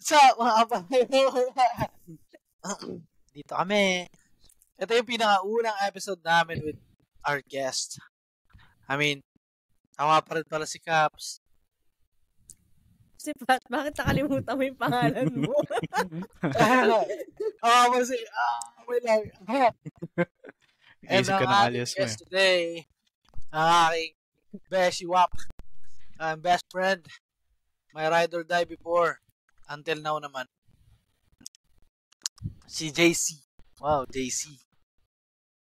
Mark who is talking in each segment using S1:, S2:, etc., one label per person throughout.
S1: Sa mga dito kami. Ito yung pinakaunang episode namin with our guest. I mean, tama pa rin pala si Caps.
S2: Si Pat, bakit nakalimutan mo yung pangalan mo?
S1: Wait lang. And
S3: Isip ka ng
S1: ang
S3: alias
S1: ating
S3: mo
S1: guest today, ang aking Beshi Wap, best friend, my ride or die before, until now naman. Si JC. Wow, JC.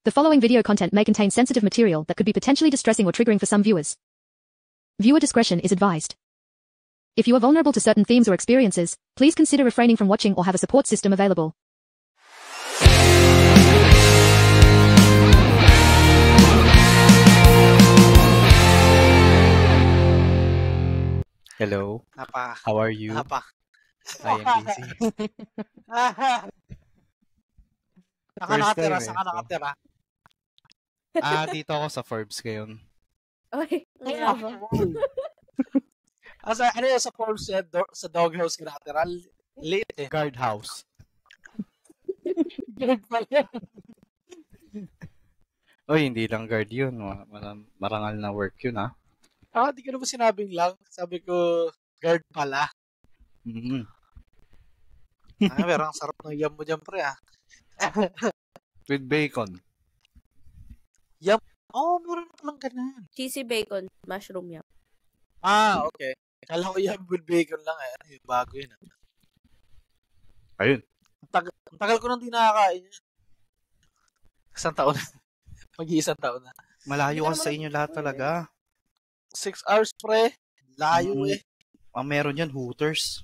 S4: The following video content may contain sensitive material that could be potentially distressing or triggering for some viewers. Viewer discretion is advised. If you are vulnerable to certain themes or experiences, please consider refraining from watching or have a support system available.
S3: Hello, how are you? I am busy.
S1: Nakatira,
S3: time
S1: saan ka nakatira?
S3: Dito ako sa Forbes ngayon.
S2: Okay, kaya ba?
S1: Ano yun sa Forbes sa doghouse ka nakatira? Late eh.
S3: Guard house.
S1: Guard pala.
S3: Oy, hindi lang guard yun. Marangal na work yun, ha?
S1: Di ko na ba sinabing lang? Sabi ko, guard pala.
S3: Mm-hmm.
S1: Pero ang sarap ng yam mo dyan, pre,
S3: With bacon.
S1: Yam? Meron na palang ganun.
S2: Cheesy bacon, mushroom yam.
S1: Okay. Kala ko yam with bacon lang eh. Bago yun.
S3: Ayun.
S1: Ang tagal ko nang di nakakain yun. Isang taon na. Mag-iisang taon na.
S3: Malayo kasi sa inyo lahat talaga.
S1: 6 hours, pre. Layo eh.
S3: Meron yan, Hooters.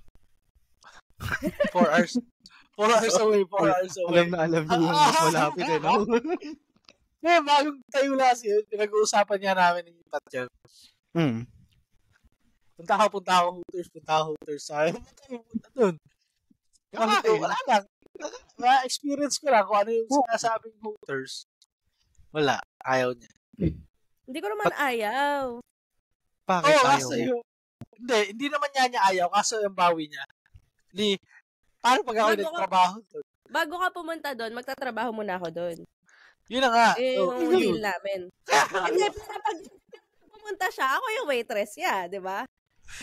S1: 4 hours. 4 hours away, 4 hours away.
S3: Alam niyo yung mas malapit eh, no?
S1: Bagong tayo last yun, pinag-uusapan niya namin ng ipat yan. Punta ako Hooters. Sabi, punta dun. Wala lang. Ma-experience ko lang kung ano yung sinasabing Hooters. Wala. Ayaw niya.
S2: Hindi ko naman ayaw.
S3: Bakit ayaw mo?
S1: Hindi naman niya ayaw, kaso yung bawi niya. Paano pag ako nagtrabaho doon?
S2: Bago ka pumunta doon, magtatrabaho muna ako doon.
S1: Yun na nga.
S2: Yung deal namin. Hindi, pero pag pumunta siya, ako yung waitress niya, di ba?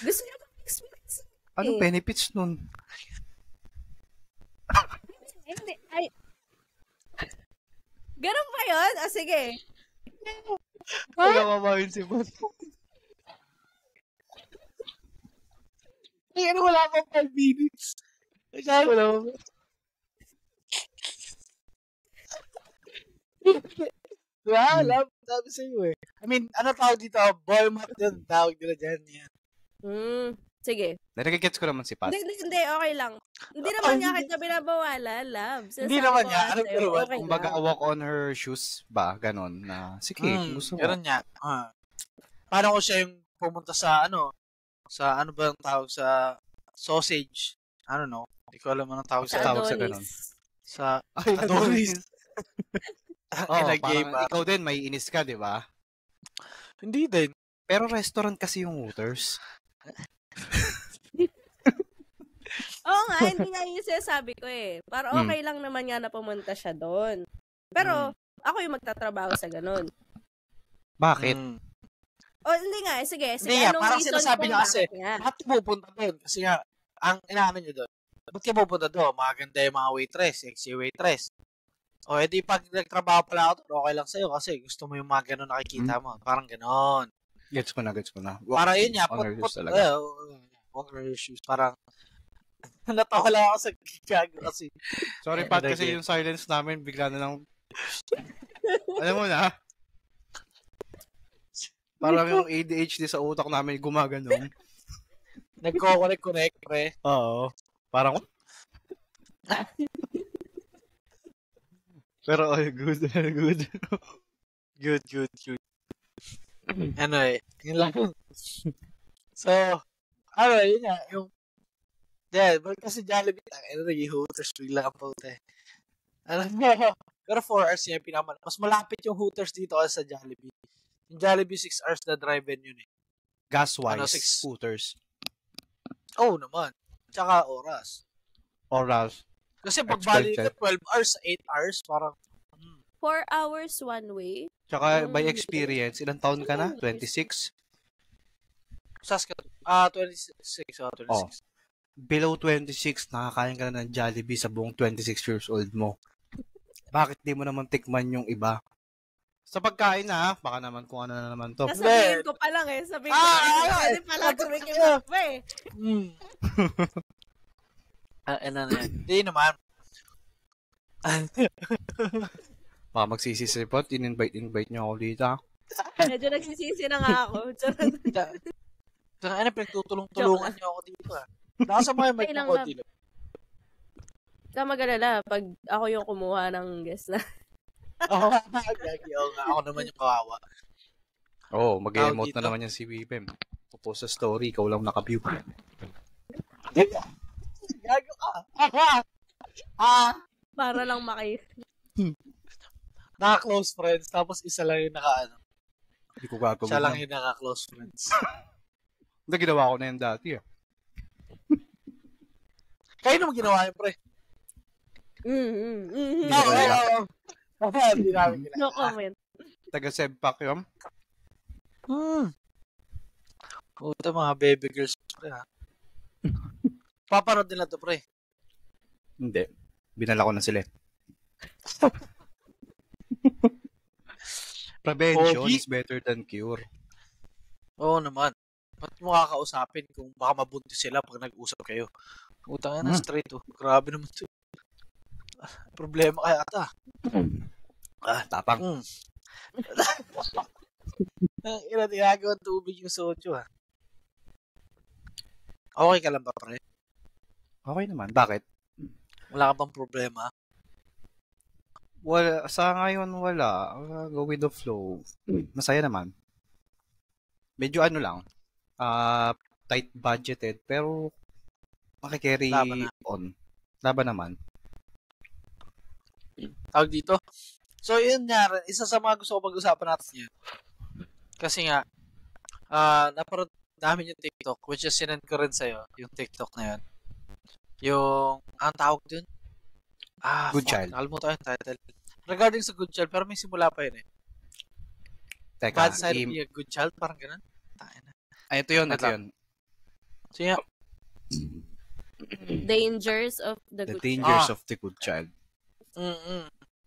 S2: Gusto niya mag-experience.
S3: Anong benefits nun?
S2: Hindi, ganun ba yun? Sige.
S3: Wala mamahin si Pat.
S1: Wala pang 5 minutes. Wala pa. Wala. Sabi sa'yo eh. I mean, ano tawag dito? Boy mat yun. Tawag nila dyan. Yan.
S2: Sige.
S3: Nagigets ko naman si Pat.
S2: Hindi, okay lang. Hindi naman niya kita binabawalan, love.
S1: Hindi naman niya. Ano pero
S2: okay
S3: kumbaga, walk on her shoes ba? Ganon na. Sige, gusto mo.
S1: Ganon niya. Paano ko siya yung pumunta sa sa ano ba ang tawag sa sausage? I don't know. Hindi ko alam anong tawag sa
S3: ganon.
S1: Sa Adonis.
S3: Parang ikaw din, may inis ka, di ba?
S1: Hindi din.
S3: Pero restaurant kasi yung Hooters.
S2: Oo nga, hindi nga yung sinasabi ko eh. Para okay lang naman nga na pumunta siya doon. Pero, ako yung magtatrabaho sa ganun.
S3: Bakit?
S2: Hindi nga, sige.
S1: Hindi nga, parang sinasabi niya kasi, bakit pupunta doon? Kasi nga, ang inaano niyo doon, ba't kayo pupunta doon? Maganda yung mga waitress, sexy waitress. O, edi pag nagtrabaho pala ako doon, okay lang sa'yo kasi gusto mo yung mga ganun nakikita mo. Parang ganun.
S3: Gets ko na.
S1: Para yun niya, walk on your shoes. Parang, natawa lang ako sa gago kasi.
S3: Sorry, Pat, kasi yung silence namin, bigla na lang, alam mo na, parang yung ADHD sa utak namin gumaganon.
S1: Nagko-connect, pre.
S3: Oo. Parang, pero, good.
S1: Good. Ano yun lang. So, yun nga, kasi Jollibee, naging Hooters, bigla ang puti. Pero 4 hours yan, mas malapit yung Hooters dito kasi sa Jollibee. Yung Jollibee, 6 hours na drive-in yun eh.
S3: Gas-wise, Hooters.
S1: Oo naman. tsaka oras.
S3: Oras.
S1: Kasi pag bali ka 12 hours, 8 hours, parang
S2: 4 hours one way.
S3: Tsaka by experience, ilang taon ka na? 26?
S1: Saskatoon. 26. 26.
S3: Oh. Below 26, nakakain ka na ng Jollibee sa buong 26 years old mo. Bakit di mo naman tikman yung iba? Sa pagkain na, baka naman kung ano na naman to.
S2: Sasabihin ko pa lang eh. Sabihin ko, pwede pala tumikim pa eh.
S1: Ano na yan? Hindi naman.
S3: Baka magsisisipot, in-invite niyo ako dito.
S2: Medyo nagsisisi na nga ako.
S1: Saka ano, pinagtutulong-tulungan niyo ako dito ah. Nakasama yung mic ng konti lang.
S2: Ka mag-alala, pag ako yung kumuha ng guest na.
S1: Oo, ako naman yung kawawa.
S3: Oo, mag-emote na naman yan si Wipem. Post sa story, ikaw lang naka-view.
S1: Gago ka.
S2: Para lang
S1: Naka-close friends, tapos isa lang yung naka-ano.
S3: Hindi ko gagawin.
S1: Siya lang yung naka-close friends.
S3: Hindi, ginawa ko na yan dati ah.
S1: Kayo naman ginawa yun, pre. Hindi namin ginawa.
S2: No comment.
S3: Taga-Sebpak yun.
S1: Puta, mga baby girls, pre ha. Papanood nila to, pre.
S3: Hindi. Binala ko na sila. Prevention is better than cure.
S1: Oo naman. Ba't mo kakausapin kung baka mabuntis sila pag nag-usap kayo? Utang na straight oh. Grabe naman to. Problema kaya ata.
S3: Tapang.
S1: Tinagawang tubig yung soju ha. Okay ka lang ba, pre?
S3: Okay naman. Bakit?
S1: Wala ka bang problema?
S3: Wala. Sa ngayon, wala. Go with the flow. Masaya naman. Medyo ano lang. Tight budgeted. Pero makikerry on. Laban naman.
S1: Tawag dito. So, yun nga. Isa sa mga gusto ko pag-usapan natin yun. Kasi nga, naparod namin yung TikTok, which is sinend ko rin sa'yo, yung TikTok na yun. Yung, ang tawag dun?
S3: Good Child.
S1: Nakalimutan yung title. Regarding sa Good Child, pero may simula pa yun eh.
S3: Teka,
S1: Bad Side of a Good Child, parang ganun.
S3: Ito yun.
S1: So, yeah.
S2: Dangers of the
S3: The
S2: Good
S3: Dangers of the Good Child.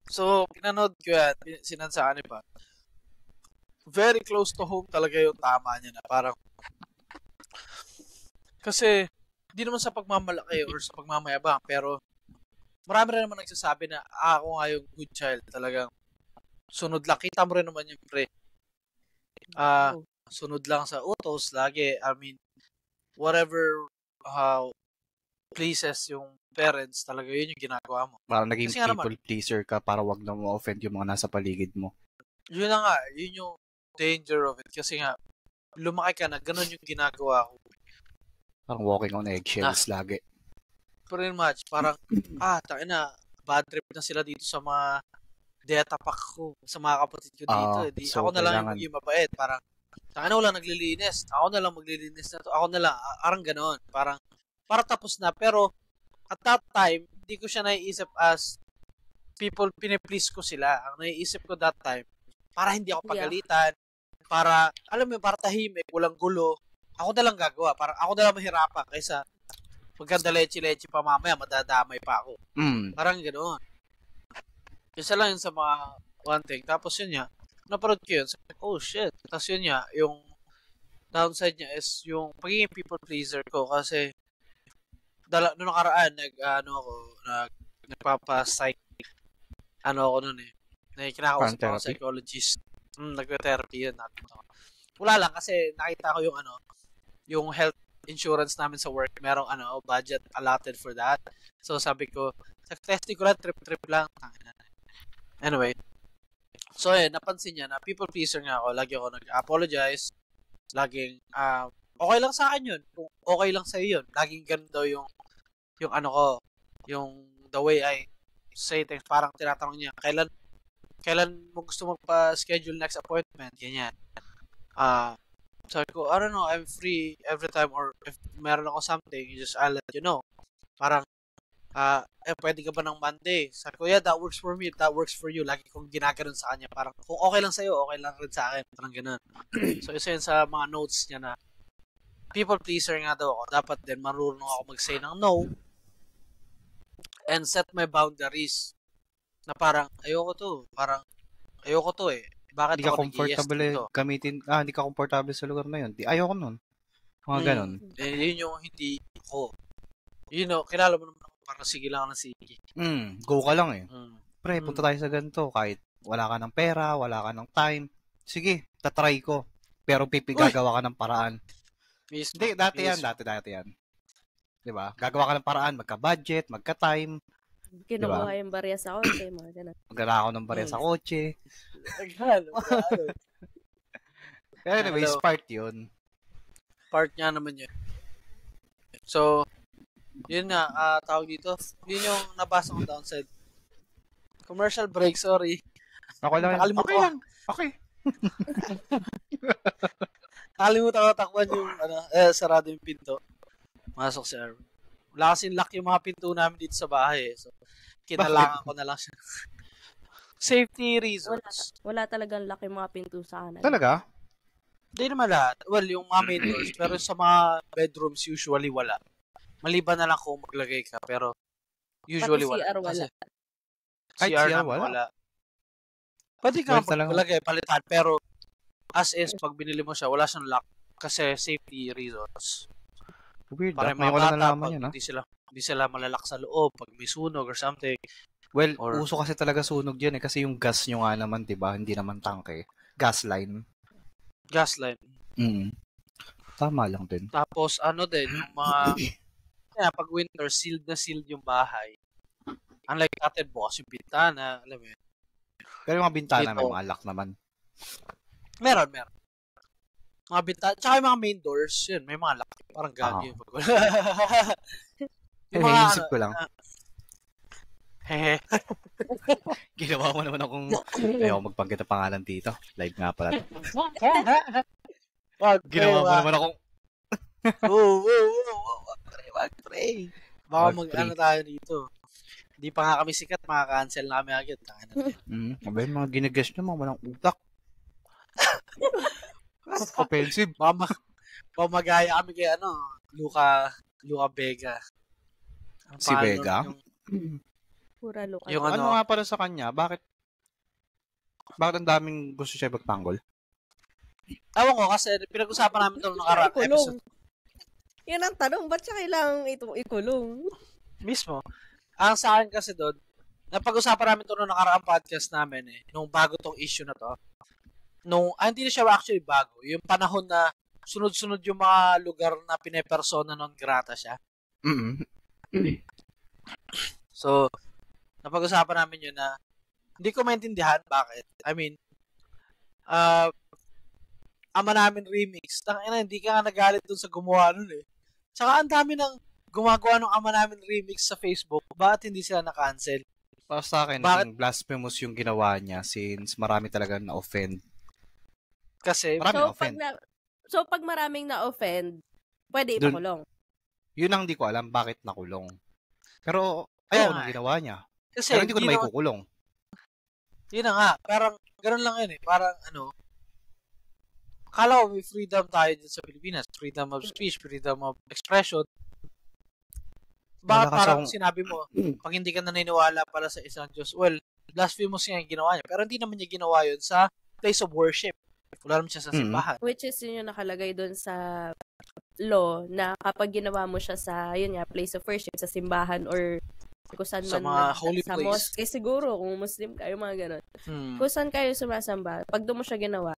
S1: So, pinanood ko yan, sinansaani pa. Very close to home talaga yung tama niya na parang kasi hindi naman sa pagmamalaki or sa pagmamayabang pero marami rin naman nagsasabi na ako nga yung good child talagang sunod lang. Kita mo rin naman yung pre. Sunod lang sa utos lagi. I mean, whatever pleases yung parents talaga yun yung ginagawa mo.
S3: Parang naging people pleaser ka para wag na ma-offend yung mga nasa paligid mo. Yun
S1: na nga. Yun yung danger of it. Kasi nga, lumaki ka na, ganun yung ginagawa ko.
S3: Parang walking on eggshells lagi.
S1: Pretty much. Parang, takin na, bad trip na sila dito sa mga data pack ko, sa mga kapatid ko dito. So ako na lang yung maging mabait. Parang, takin na wala naglilinis. Ako na lang maglilinis na to. Ako na lang. Parang ganun. Parang tapos na. Pero, at that time, hindi ko siya naiisip as people, piniplease ko sila. Ang naiisip ko that time, para hindi ako pagalitan. Para, alam mo, para tahimik, walang gulo. Ako na lang gagawa. Para ako na lang mahirapan kaysa maganda leche-leche pa mamaya, madadamay pa ako. Parang ganoon. Isa lang yun sa mga one thing. Tapos yun niya, naparod ko yun. Sabi, oh shit. Tapos yun niya, yung downside niya is yung pagiging people pleaser ko kasi noong nakaraan, nagpapa-psych, ako nun eh. Kinakausap ako psychologist. Nagpe-therapy yun. Wala lang kasi nakita ko yung health insurance namin sa work. Merong budget allotted for that. So sabi ko, sa testing ko lang, trip lang. Anyway. So napansin niya na people pleaser nga ako. Lagi ako nag-apologize. Laging, okay lang sa akin yun. Kung okay lang sa iyo yun. Laging ganun daw yung the way I say things. Parang tinatanong niya, kailan mo gusto magpa-schedule next appointment? Ganyan. Sabi ko, I don't know, I'm free every time or if meron ako something, I'll let you know. Parang, pwede ka ba ng Monday? Sabi ko, yeah, that works for me. That works for you. Lagi kong ginaganon sa kanya. Parang, kung okay lang sa'yo, okay lang rin sa akin. Parang ganun. So, isa yun sa mga notes niya na people pleaser nga daw ako. Dapat din marunong ako mag-say ng no and set my boundaries. Na parang, ayoko to eh. Bakit
S3: Hindi ka
S1: ako
S3: comfortable
S1: nag-yes dito?
S3: gamitin, hindi ka comfortable sa lugar na yun. Ayoko nun. Mga ganon.
S1: Yun yung hindi ko. You know, kilala mo naman ako, parang sige lang ako ng sige.
S3: Go ka lang eh.
S1: Mm.
S3: Pre, punta tayo sa ganito. Kahit wala ka ng pera, wala ka ng time. Sige, tatry ko. Pero gagawa ka ng paraan.
S1: Mismo.
S3: Hindi, dati yan. Diba? Gagawa ka ng paraan, magka-budget, magka-time.
S2: Kinukuha yung barya sa kotse, mga ganun.
S3: Magkala ako ng barya sa kotse. Pero anyways, part yun.
S1: Part niya naman yun. So, yun nga, tawag dito. Yun yung nabasa ko downside. Commercial break, sorry.
S3: Ako lang.
S1: Nakalimutan
S3: Okay
S1: ko.
S3: lang. Okay.
S1: Nakalimutan ko takpan yung, sarado yung pinto. Masok si Erwin. Wala kasing lock yung mga pinto namin dito sa bahay. So, kinalangan ko na lang siya. Safety reasons.
S2: Wala talagang laki mga pinto sa kanan.
S3: Talaga?
S1: Hindi naman lahat. Well, yung mga main doors. Pero sa mga bedrooms, usually wala. Maliban na lang kung maglagay ka. Pero, usually
S2: Pati
S1: wala.
S2: CR wala.
S3: Kahit
S1: CR
S3: CR
S1: namin
S3: wala?
S1: wala. Pwede ka
S3: Well, talaga.
S1: maglagay, palitan. Pero, as is, pag binili mo siya, wala siyang lock. Kasi safety reasons.
S3: Weird.
S1: Para
S3: May
S1: mga
S3: wala
S1: bata,
S3: nalaman
S1: pag
S3: yun, ha?
S1: hindi sila malalak sa loob, pag may sunog or something.
S3: Well,
S1: Or-
S3: uso kasi talaga sunog yun eh. Kasi yung gas nyo nga naman, diba? Hindi naman tangke. Gas line.
S1: Gas line.
S3: Tama lang din.
S1: Tapos, din, yung mga, pag winter, sealed na sealed yung bahay. Unlike natin, bukas yung bintana, alam mo yun.
S3: Pero yung mga bintana
S1: Dito.
S3: may mga lock naman.
S1: Meron. Mga bintana, tsaka yung mga main doors, yun, may mga lock. Parang gagi yun. Pag wala. Yung mga,
S3: Isip ko lang.
S1: hehe.
S3: Ginawa mo naman akong ayaw magbanggit ang pangalan dito. Live nga pala. Ginawa mo naman akong
S1: Wag pre. Baka
S3: Wag, pre.
S1: mag-ano tayo dito. Hindi pa nga kami sikat, makaka-cancel na kami agad.
S3: abay, mga ginagas nyo, mga walang utak. Offensive.
S1: Baka magaya kami kay Luca Vega. Ang
S3: Si
S1: pangalan
S3: Vega?
S1: yung-
S2: Pura luka.
S1: Yung
S3: Ano nga para sa kanya? Bakit ang daming gusto siya magtanggol?
S1: Ewan ko kasi pinag-usapan namin ito nung nakaraang episode.
S2: Yan ang tanong, ba't siya kailangang ikulong?
S1: Mismo. Ang sa akin kasi doon, napag-usapan namin ito nung nakaraang podcast namin nung bago tong issue na to. Hindi na siya actually bago. Yung panahon na sunod-sunod yung mga lugar na pinepersona non grata siya. So, napag-usapan namin yun na hindi ko maintindihan bakit. I mean, Ama Namin remix. Tangina, hindi ka nga nagalit dun sa gumawa nun eh. Tsaka ang dami ng gumagawa ng Ama Namin remix sa Facebook. Bakit hindi sila na-cancel?
S3: Para sa akin,
S1: Bakit?
S3: blasphemous yung ginawa niya since marami talaga na-offend.
S1: Kasi,
S3: Marami
S2: So,
S3: na-offend.
S2: pag maraming na-offend, pwede
S3: Dun-
S2: ipakulong.
S3: Yun ang hindi ko alam bakit nakulong. Pero,
S1: Kaya
S3: ayaw
S1: nga
S3: nang ginawa niya.
S1: kasi
S3: Pero hindi ko na may kukulong.
S1: Yun na nga. Parang, ganun lang yun eh. Parang, akala ko may freedom tayo dito sa Pilipinas. Freedom of speech, freedom of expression. Bakit
S3: Wala kasi
S1: parang
S3: akong-
S1: sinabi mo, pag hindi ka naniniwala pala sa isang Diyos, well, blasphemous nga yung ginawa niya. Pero hindi naman niya ginawa yun sa place of worship. Wala naman siya sa simbahan.
S2: Which is yun yung nakalagay doon sa law na kapag ginawa mo siya sa, yun nga, place of worship, sa simbahan or kung saan
S1: Sa
S2: man
S1: mga holy
S2: sa
S1: place.
S2: mosque, siguro, kung Muslim kayo, mga ganun. Kung saan kayo sumasamba, pag doon mo siya ginawa,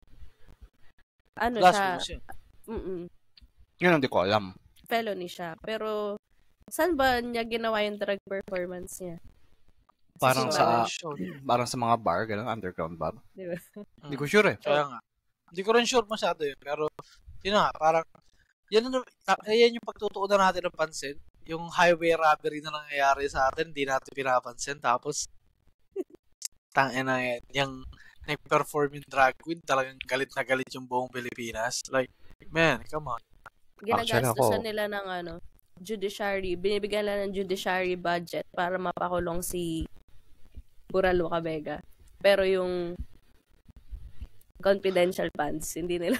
S1: Blasphemous yun.
S3: Yun ang hindi ko alam.
S2: felony siya. Pero, saan ba niya ginawa yung drug performance niya?
S3: Parang
S2: simbahan.
S3: parang sa mga bar, gano'n, underground bar.
S2: Di ba?
S3: Hindi ko sure eh.
S1: Kaya nga. Hindi ko rin sure masyado yun. Pero, yun nga, parang, yan yung pagtutuunan natin ng pansin. Yung highway robbery na nangyayari sa atin, hindi natin pinapansin. Tapos, tangina yan. Yung nag-perform yung drag queen, talagang galit na galit yung buong Pilipinas. Like, Man, come on.
S2: Ginagastusan nila ng judiciary. Binibigyan nila ng judiciary budget para mapakulong si Buralo Cabega. Pero yung confidential funds, hindi nila.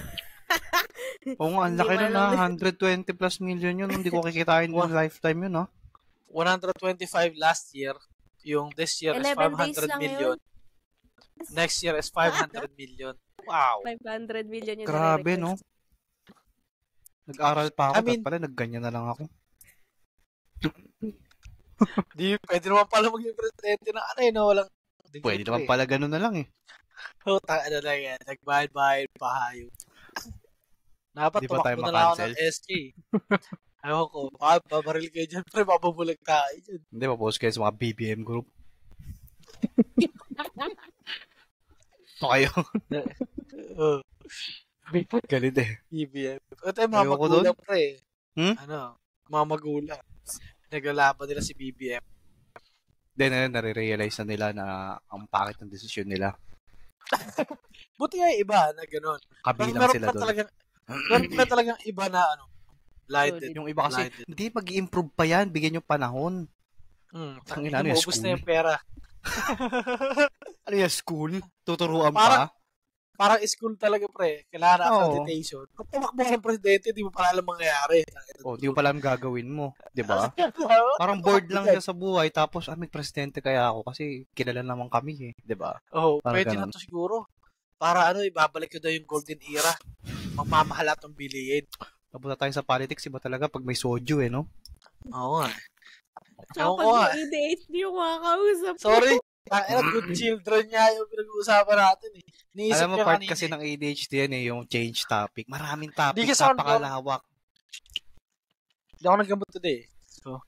S3: Oo nga, ang laki nun 120 plus million yun. Hindi ko kikitain yung lifetime yun,
S1: 125 last year. Yung this year is 500 million. Next year is 500 million. Wow.
S2: 500 million yung
S3: grabe, no? Nag-aral pa ako, pala nagganyan na lang ako.
S1: Pwede naman pala maging presidente ng walang...
S3: Pwede naman pala ganun na lang eh.
S1: Ano na yan, nagbayad-bayad pahayo. Dapat tumakbo na lang ako ng SK. Ayaw ko, babaril kayo dyan, pre, mababulag tayo dyan.
S3: Hindi, mapost kayo sa mga BBM group. Ito kayo. Galit eh.
S1: BBM. Ito yung mga magulang, pre. Mga magulang. Naglalaban nila si BBM.
S3: Then, nare-realize na nila na ang pangit ng desisyon nila.
S1: Buti nga yung iba na gano'n.
S3: Kabilang sila doon.
S1: Meron pa talagang iba na blinded.
S3: Yung iba kasi, hindi mag-i-improve pa yan. Bigyan yung panahon.
S1: Maubos na yung pera.
S3: Ano yung school? Tuturuan pa?
S1: Parang school talaga, pre. Kailangan na accreditation. Kung tumakbo kang presidente, di mo pala alam mangyayari.
S3: Di mo pala alam gagawin mo. Di ba? Parang bored lang siya sa buhay. Tapos, may presidente kaya ako kasi kilala naman kami eh. Di ba?
S1: Pwede na to siguro. Para ibabalik ko daw yung golden era. Magmamahal at ang bilihin.
S3: Tapos tayo sa politics, iba talaga pag may soju no?
S1: Oo nga.
S2: So, pag may ADHD yung makakausap.
S1: Sorry. Good children niya yung pinag-uusapan natin eh.
S3: Alam mo, part kasi ng ADHD yan yung change topic. Maraming topic, napakalawak.
S1: Hindi ako naggamot today. So,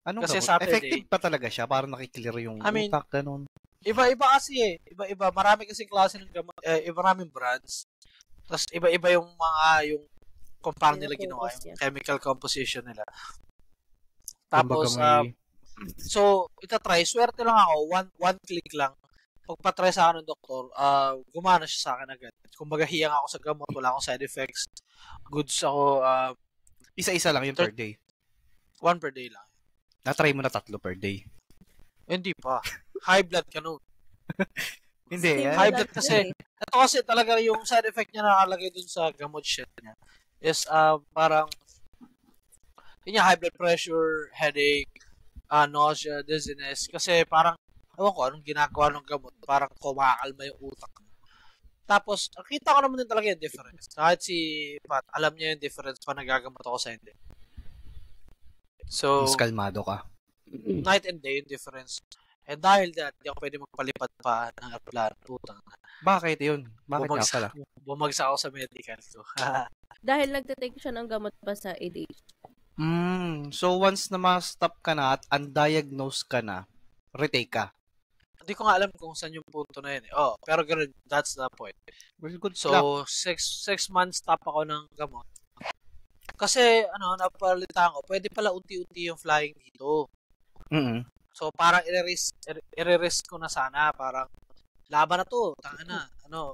S3: kasi Saturday, effective pa talaga siya para nakiklear yung utak, ganun.
S1: Iba-iba kasi eh. Iba-iba. Marami kasi klase ng gamot. Maraming brands. Tapos iba-iba yung yung kung paano nila ginawa yung chemical composition nila. Tapos, so, itatry. Swerte lang ako. One click lang. Pagpatry sa akin ng doktor, gumana siya sa akin agad. Kumbaga, hiyang ako sa gamot. Wala akong side effects. Goods ako.
S3: Isa-isa lang yung per day?
S1: 1 per day lang.
S3: Na-try mo na 3 per day?
S1: Hindi pa. High blood ka nun.
S3: Hindi.
S1: High blood kasi. Ito kasi talaga yung side effect niya nakalagay dun sa gamot shit niya. Is parang high blood pressure, headache, nausea, dizziness. Kasi parang, ewan ko, anong ginagawa ng gamot. Parang kumakalma yung utak. Tapos, nakita ko naman din talaga yung difference. Kahit si Pat, alam niya yung difference pa nagagamot ako sa hindi. So,
S3: mas kalmado ka.
S1: Night and day yung difference. And dahil dyan, hindi ako pwede magpalipad pa ng aeroplano. Putang na.
S3: Bakit yun? Bakit nga pala?
S1: Bumagsak ako sa medical ko.
S2: Dahil nagtitake siya ng gamot pa sa ADHD.
S3: So once na ma-stop ka na at undiagnosed ka na, retake ka?
S1: Hindi ko nga alam kung saan yung punto na yun. Pero ganun, that's the point.
S3: Well, good
S1: so,
S3: luck.
S1: 6 months stop ako ng gamot. Kasi, napalitan ko, pwede pala unti-unti yung flying dito.
S3: Mm-hmm.
S1: So, parang i-risk ko na sana. Parang, laban na to. Tanga na.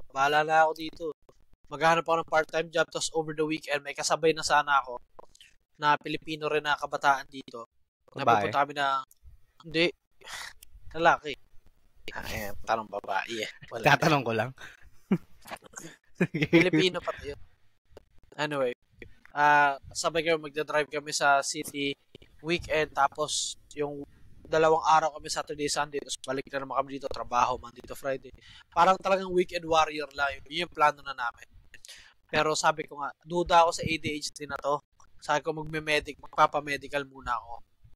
S1: Bahala na ako dito. Maghahanap ako ng part-time job, tapos over the weekend, may kasabay na sana ako na Pilipino rin na kabataan dito. Napupunta kami na, hindi, lalaki. Tanong babae eh.
S3: Tatanong ko lang.
S1: Pilipino pa tayo. Anyway, sabay kami magdadrive kami sa city weekend, tapos yung 2 araw kami Saturday, Sunday, tapos balik na naman kami dito, trabaho, Monday to Friday. Parang talagang weekend warrior lang. Yun yung plano na namin. Pero sabi ko nga, duda ako sa ADHD na to. Sabi ko magpapamedical muna ako.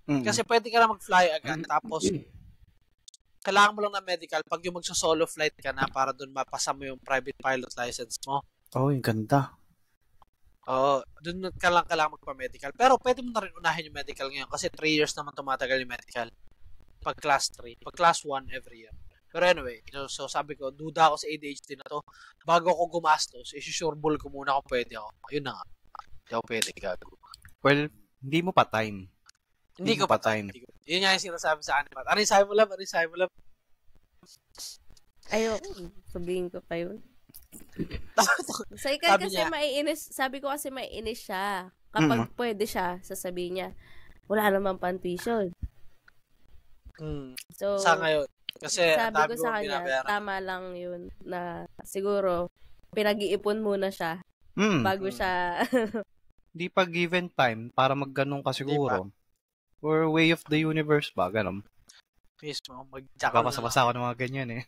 S1: Mm-hmm. Kasi pwede ka na mag-fly agad, tapos kailangan mo lang ng medical pag yung magsa-solo flight ka na para doon mapasa mo yung private pilot license mo.
S3: Yung ganda.
S1: Doon ka lang kailangan magpa-medical. Pero pwede mo na rin unahin yung medical ngayon kasi 3 years naman tumatagal yung medical. Pag class 3. Pag class 1 every year. Pero anyway, so sabi ko, duda ako sa ADHD na to. Bago ako gumastos, isusureball ko muna kung pwede ako. Ayun na nga. Hindi ako pwede, gago.
S3: Well, hindi mo pa time.
S1: Hindi ko pa time. Yun nga yung sinasabi sa akin. Ano yung sabi mo lang?
S2: Ayoko. Sabihin ko pa yun. Sa ikan
S1: Sabi
S2: kasi
S1: niya,
S2: maiinis, sabi ko kasi maiinis siya. Kapag pwede siya, sasabihin niya, wala naman pang tuition. So,
S1: sa ngayon. Kasi ang
S2: sabi ko
S1: dami ko
S2: sa
S1: ang
S2: kanya,
S1: binabayaran.
S2: tama lang yun na siguro pinag-iipon muna siya bago siya.
S3: Di pa given time para magganong ka
S1: Di pa.
S3: siguro. Or way of the universe ba, ganun.
S1: Mismo, mag-jackal na
S3: Nagbabasa-basa ako ng mga ganyan eh.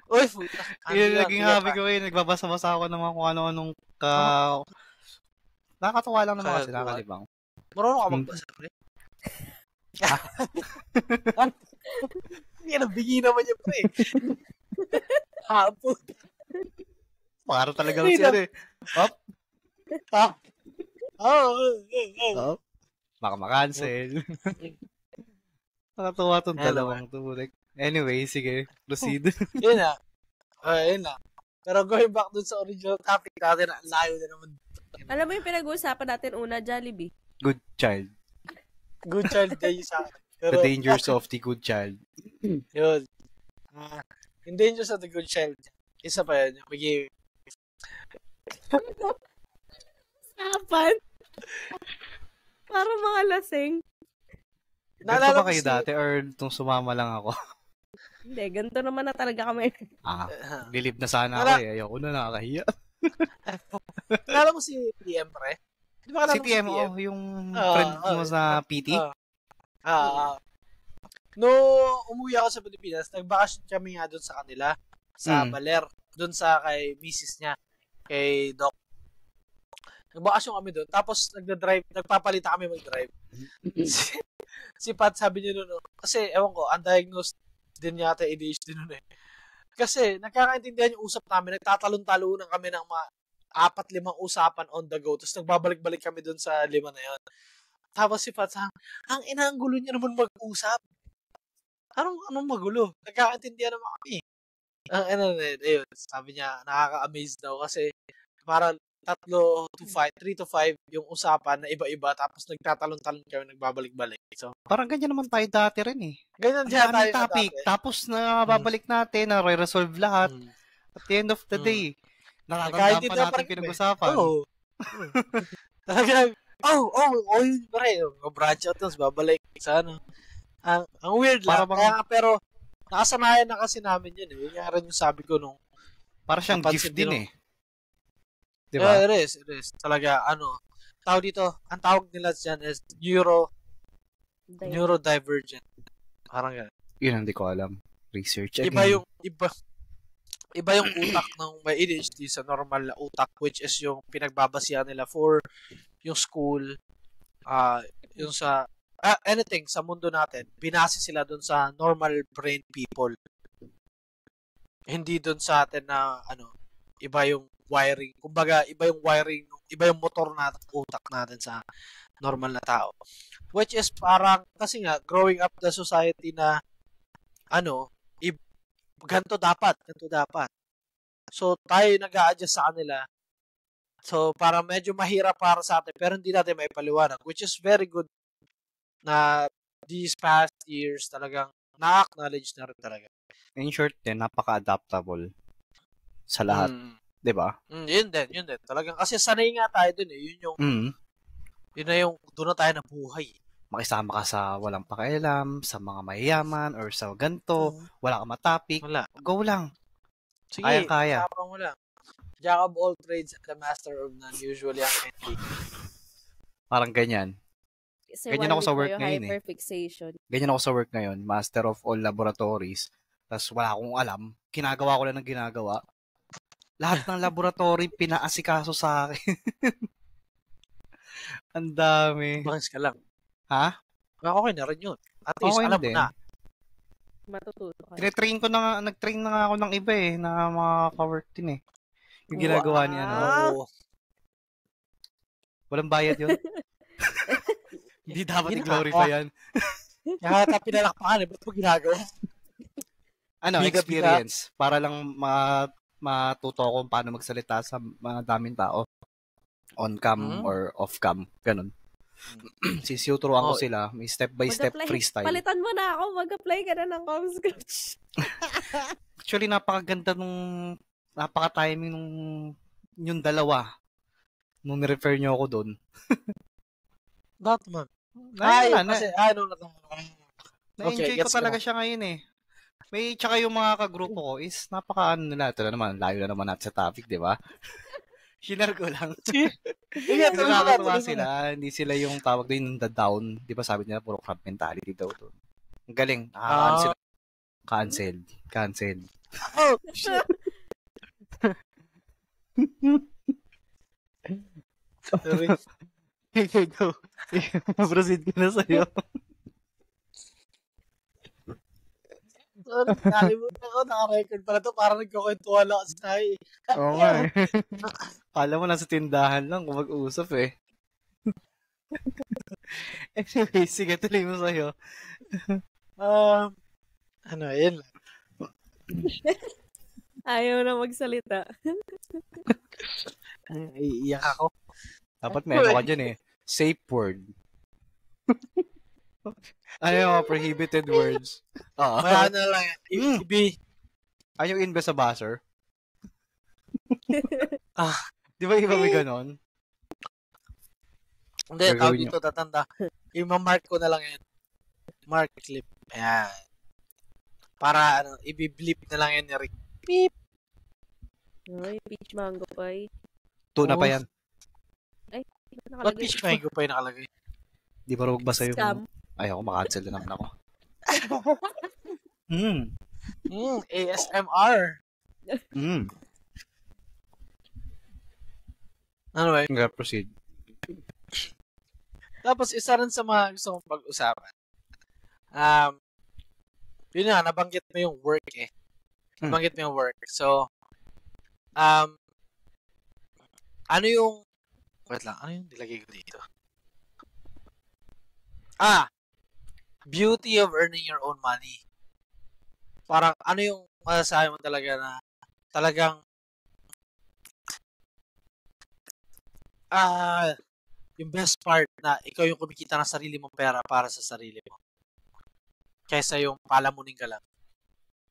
S1: Uy, puta.
S3: Yun, naging hobby ko eh. Nagbabasa-basa ako ng mga kung ano-anong nakakatawa lang naman kasi
S1: Kagaguhan.
S3: nakakalibang.
S1: Marunong ka magbasa, pre. Hindi, nabigi naman niya, pre. Hapon.
S3: Para talagang siya eh. Up, up. Baka makancel. Nakatawa tong dalawang to. Anyway, sige. Proceed.
S1: Yun na. Yun na. Pero going back dun sa original topic natin, ang layo na naman.
S2: Alam mo yung pinag-uusapan natin una, Jollibee?
S3: Good child.
S1: Good child kayo sa akin. Pero,
S3: The dangers of the good child.
S1: yun. Yung dangers of the good child. Isa pa yun. Yung
S2: Sapan? Parang mga lasing.
S3: Ganito ba kayo dati or itong sumama lang ako?
S2: Hindi, ganito naman na talaga kami.
S3: Lilib na sana ako eh. Ayoko na, nakakahiya.
S1: Kilala mo si TM, pre? Di ba
S3: Si TM, yung friend mo sa PT?
S1: No, umuwi ako sa Pilipinas, nagbakasyon kami nga doon sa kanila, sa Baler, doon sa kay misis niya, kay Doc. Nagbakasyon kami doon, tapos nagpapalita kami mag-drive. Si Pat sabi niya noon, kasi ewan ko, undiagnosed din yata ADHD noon eh. Kasi nagkakaintindihan yung usap namin, nagtatalon-talunan kami ng mga 4-5 usapan on the go, tapos nagbabalik-balik kami doon sa 5 na yon. Tapos si Pat sabi, ang inaanggulo niya naman mag-usap. Anong magulo? Nagkakaintindihan naman kami. Ayun, sabi niya, nakaka-amaze daw kasi para 3 to 5 yung usapan na iba-iba tapos nagtatalon-talon kami, nagbabalik-balik. So,
S3: parang ganyan naman tayo dati rin eh.
S1: Ganyan siya tayo
S3: topic,
S1: dati.
S3: Tapos na babalik natin, na re-resolve lahat. At the end of the day, nakakandaan pa natin pinag-usapan.
S1: Oo. Talagang, yun pa rin. Branch out tapos babalik sa ano. Ang weird lang. Pero, nakasanayan na kasi namin yun eh. Yun nga rin yung sabi ko nung
S3: para siyang gift din eh. Diba?
S1: Yeah, it is. Talaga, tawag dito, ang tawag nila dyan is neurodivergent. Parang gano'n.
S3: Yun, hindi ko alam. Research again.
S1: Iba yung utak ng may ADHD sa normal na utak, which is yung pinagbabasihan nila for yung school, yung sa, anything sa mundo natin, binase sila dun sa normal brain people. Hindi dun sa atin na, iba yung wiring. Kumbaga, iba yung motor natin, utak natin sa normal na tao. Which is parang, kasi nga, growing up the society na, ganito dapat. So, tayo nag-a-adjust sa kanila. So, parang medyo mahirap para sa atin, pero hindi natin may paliwanag. Which is very good na these past years talagang na-acknowledge na rin talaga.
S3: In short din, napaka-adaptable sa lahat. Diba?
S1: Yun din. Talagang kasi sanay nga tayo dun eh. Yun na yung doon na tayo nabuhay.
S3: Makisama ka sa walang pakialam, sa mga mayayaman, or sa ganto, wala ka matapik.
S1: Wala.
S3: Go lang.
S1: Sige,
S3: kaya.
S1: Tapang mo lang. Jack of all trades and the master of none, usually ang ending.
S3: Parang ganyan.
S2: Kasi
S3: ganyan ako sa work ngayon
S2: hyperfixation.
S3: Ganyan ako sa work ngayon, master of all laboratories. Tapos wala akong alam, ginagawa ko lang ng ginagawa. Lahat ng laboratory pinaasikaso sa akin. Ang dami.
S1: Bakit ka lang?
S3: Ha?
S1: Okay na rin yun. At least,
S3: okay
S1: alam mo na.
S2: Matututo ka.
S3: Nag-train ko na nga ako ng iba eh, na mga ka-work din eh. Yung ginagawa niya. Walang bayad yun. Hindi dapat i-glorify yan.
S1: Kaya ata pinalakpakan eh, ba't mo ginagawa?
S3: Experience. Para lang matuto ko paano magsalita sa mga daming tao. On-cam or off-cam. Ganun. Sisiuturuan ko sila. May step-by-step freestyle.
S2: Palitan mo na ako. Mag-apply ka na ng Comscoach.
S3: Actually, napakaganda nung napaka-timing nung yung dalawa nung ni-refer nyo ako doon.
S1: Batman.
S3: Na-enjoy
S1: Okay,
S3: ko talaga siya ngayon eh. May tsaka yung mga kagrupo ko is napaka-ano nila. Ito na naman, layo na naman natin sa topic, di ba? Share ko lang. Kasi nakakatuwa sila. Hindi sila yung tawag doon yung down. Di ba sabi nila, puro crab mentality daw doon. Ang galing. Sila. Cancel.
S1: Oh, shit. Sorry. Go. Proceed ka na sa'yo. Sorry, nakalimutan ko. Naka-record pala to. Parang nagkukwentuhan lang kasi tayo eh.
S3: Oo nga eh. Kala mo nasa tindahan lang kung mag-uusap eh. Anyway, sige, tuloy mo sa'yo.
S1: Yun lang.
S2: Ayaw na magsalita.
S1: Iiyak ako.
S3: Dapat may ano ka dyan eh. Safe word. Ano yung mga prohibited words?
S1: May ano lang yan.
S3: Ano yung invest sa buzzer? Di ba iba may ganon?
S1: Hindi, tawag dito tatanda. I-mark ko na lang yan. Mark clip. Ayan. Para i-blip na lang yan ni Rick. Beep.
S2: Ay, peach mango pie.
S3: Tuna pa yan.
S2: Ay,
S1: Ba't peach mango pa yung nakalagay?
S3: Di ba rawag basa yung...
S2: Scam.
S3: Ayoko, makancel na naman ako.
S1: ASMR. Anyway.
S3: Proceed.
S1: Tapos, isa rin sa mga gusto kong pag-usapan. Yun nga, nabanggit mo yung work eh. Nabanggit mo yung work. So, ano yung... Wait lang, ano yung nilagay ko dito? Beauty of earning your own money. Parang, ano yung masasabi mo talaga na talagang yung best part na ikaw yung kumikita ng sarili mong pera para sa sarili mo. Kaysa yung palamunin ka lang.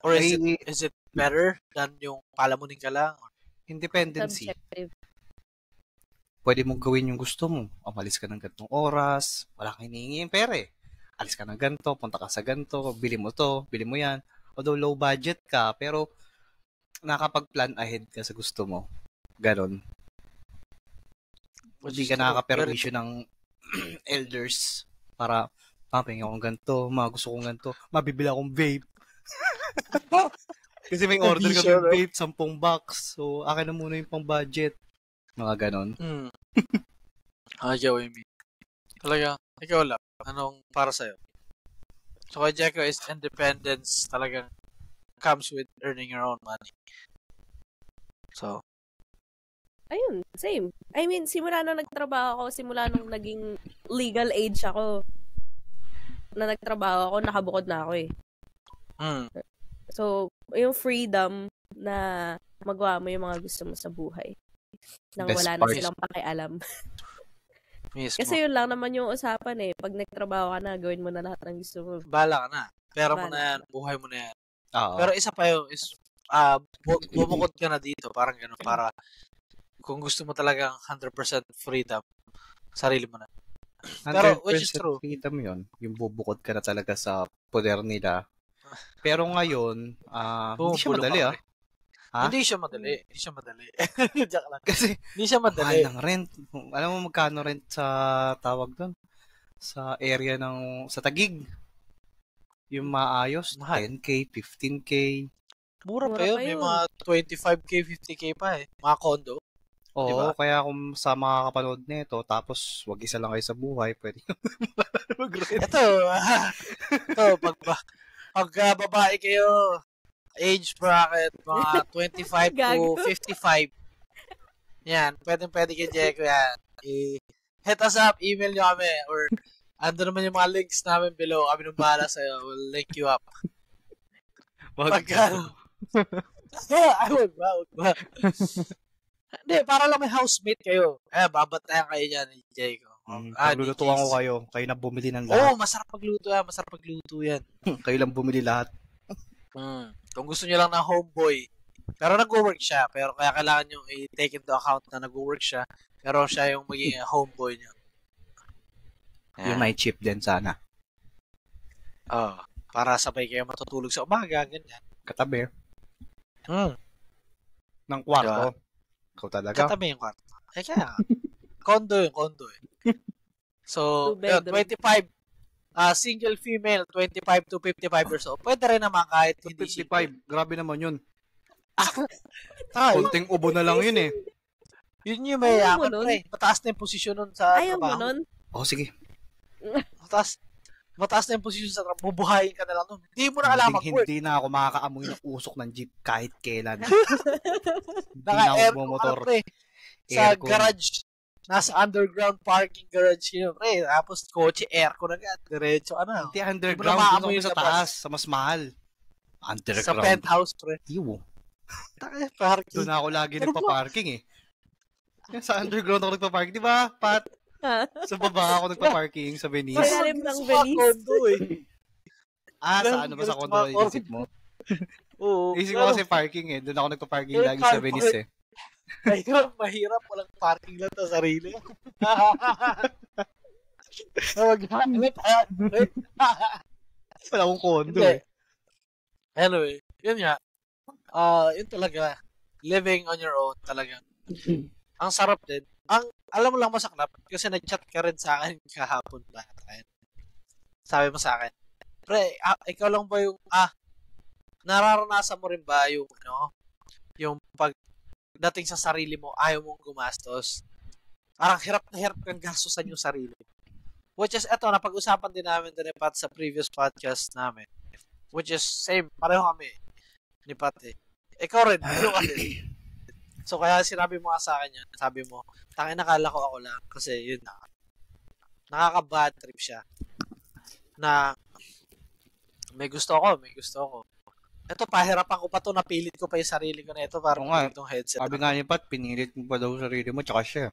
S1: Or is it better than yung palamunin ka lang?
S3: Independency.
S2: Subjective.
S3: Pwede mong gawin yung gusto mo. Umalis ka ng gantong oras. Wala kang hinihingi yung pera eh. Alis ka ng ganto, punta ka sa ganto, bili mo to, bili mo yan. Although low budget ka, pero nakapag-plan ahead ka sa gusto mo. Ganon. Hindi ka nakaka-permission ng elders para pahinga akong ganito, gusto kong ganito, mabibili akong vape. Kasi may order kami ng vape, 10 box. So, akin na muna yung pang-budget. Mga ganon.
S1: Gawin mo. Talaga, ikaw lang. Anong para sa'yo? So, kay Jeko is independence talagang comes with earning your own money. So,
S2: ayun, same. I mean, simula nung nagtrabaho ako, simula nung naging legal age ako, na nagtrabaho ako, nakabukod na ako eh. So, yung freedom na magawa mo yung mga gusto mo sa buhay. Nang
S3: Best
S2: wala
S3: part.
S2: na silang pakialam.
S1: mismo.
S2: Kasi yun lang naman yung usapan eh. Pag nagtrabaho ka na, gawin mo na lahat ng gusto mo.
S1: Bala ka na. Pera mo
S2: Bala.
S1: na yan. Buhay mo na yan.
S3: Oo.
S1: Pero isa pa yun is, bumukod ka na dito. Parang gano'n. Para kung gusto mo talagang 100% freedom, sarili mo na. Pero, which is true.
S3: freedom yun. Yung bubukod ka na talaga sa poder nila. Pero ngayon, hindi siya madali Ha?
S1: Hindi siya madali. Diyak lang.
S3: Kasi,
S1: Hindi siya
S3: mahal
S1: madali.
S3: ng rent. Alam mo magkano rent sa tawag doon? Sa area sa Taguig. Yung maayos,
S1: Mahal.
S3: 10K, 15K.
S1: Mura pa
S2: Mura
S1: yun.
S2: pa
S1: May
S2: yun.
S1: mga 25K, 50K pa eh. Mga condo.
S3: Oo,
S1: Diba?
S3: kaya kung sa mga kapanood nito, tapos wag isa lang kayo sa buhay, pwede mag-rent.
S1: Ito, pag babae kayo, age bracket, mga 25 to
S2: Gago.
S1: 55. Yan, pwede kay Jeko yan. Hit us up, email nyo kami, or ando naman yung mga links namin below. Kami nung bahala sa'yo. We'll link you up. Pagka... Wag ba. Hindi, para lang may housemate kayo. Babatayan kayo dyan ni Jeko.
S3: Paglulutuan ko kayo. Kayo na bumili ng
S1: Oo,
S3: lahat.
S1: masarap magluto yan.
S3: Kayo lang bumili lahat.
S1: Kung gusto nyo lang ng homeboy, Pero nag-work siya. Pero kaya kailangan nyo i-take into account na nag-work siya. Pero siya yung magiging homeboy niya.
S3: Yung night shift din sana.
S1: Para sabay kayo matutulog sa umaga, ganyan.
S3: Katabi.
S1: Hmm.
S3: Ng kwarto. Ikaw talaga.
S1: Katabi yung kwarto. Kaya, condo eh. So,
S2: Two bedroom.
S1: 25, single female, 25 to 55 years old. Pwede rin naman kahit hindi
S3: 55. Grabe naman yun.
S1: Ah,
S3: Konting ubo na lang yun eh.
S1: yun yung mayayaman,
S2: Ayaw mo nun?
S1: pre. Mataas na yung posisyon nun sa
S2: Ayaw mo
S1: trabaho.
S2: nun?
S3: Oh, sige.
S1: Mataas na yung posisyon sa trabaho. Bubuhayin ka na lang nun. Hindi mo na alam mag-work.
S3: Hindi na ako makakaamoy ng usok ng jeep kahit kailan. Hindi na ako
S1: Naka-aircon
S3: bumotor.
S1: ka, pre. Sa
S3: Aircon.
S1: garage. Nasa underground parking garage yun, pre. Tapos kotse, aircon agad. Diretso ka na.
S3: Hindi,
S1: Hindi
S3: underground.
S1: mo na maamoy
S3: Doon ako
S1: yung
S3: sa taas. Sa mas mahal.
S1: Sa
S3: Underground.
S1: penthouse, pre.
S3: Ew.
S1: Parking.
S3: Doon ako lagi nagpa-parking eh. Sa underground ako nagpa-parking. Di ba, Pat? Sa baba ako nagpa-parking sa Venice.
S2: Sa ilalim ng
S1: Sa
S2: Venice.
S1: condo eh.
S3: Sa ano ba sa condo na inisip mo?
S1: Oo.
S3: Isip ko kasi parking eh. Doon ako nagpa-parking lagi sa Venice eh.
S1: Ayun, mahirap. Walang parking lang sa sarili. Maghanap.
S3: Wala akong condo
S1: Hindi.
S3: eh.
S1: Anyway, yun nga. Yun talaga. Living on your own talaga. Ang sarap din. Alam mo lang masaklap kasi nag-chat ka rin sa akin kahapon ba? Sabi mo sa akin, pre, ikaw lang ba yung, nararanasan mo rin ba yung, yung dating sa sarili mo, ayaw mong gumastos? Parang hirap na hirap kang gastusan yung sarili. Which is, eto, napag-usapan din namin din ni Pat sa previous podcast namin. Which is, same, pareho kami ni Pat eh. Ikaw rin, yung kasi. So, kaya sinabi mo nga sa akin yan, sabi mo, tangin nakala ko ako lang, kasi yun na, nakaka-bad trip siya, na may gusto ako. Ito, pahirapan ko pa to, napilit ko pa yung sarili ko na ito para itong headset.
S3: Sabi nga ni Pat, pinilit mo pa daw sarili mo, tsaka siya.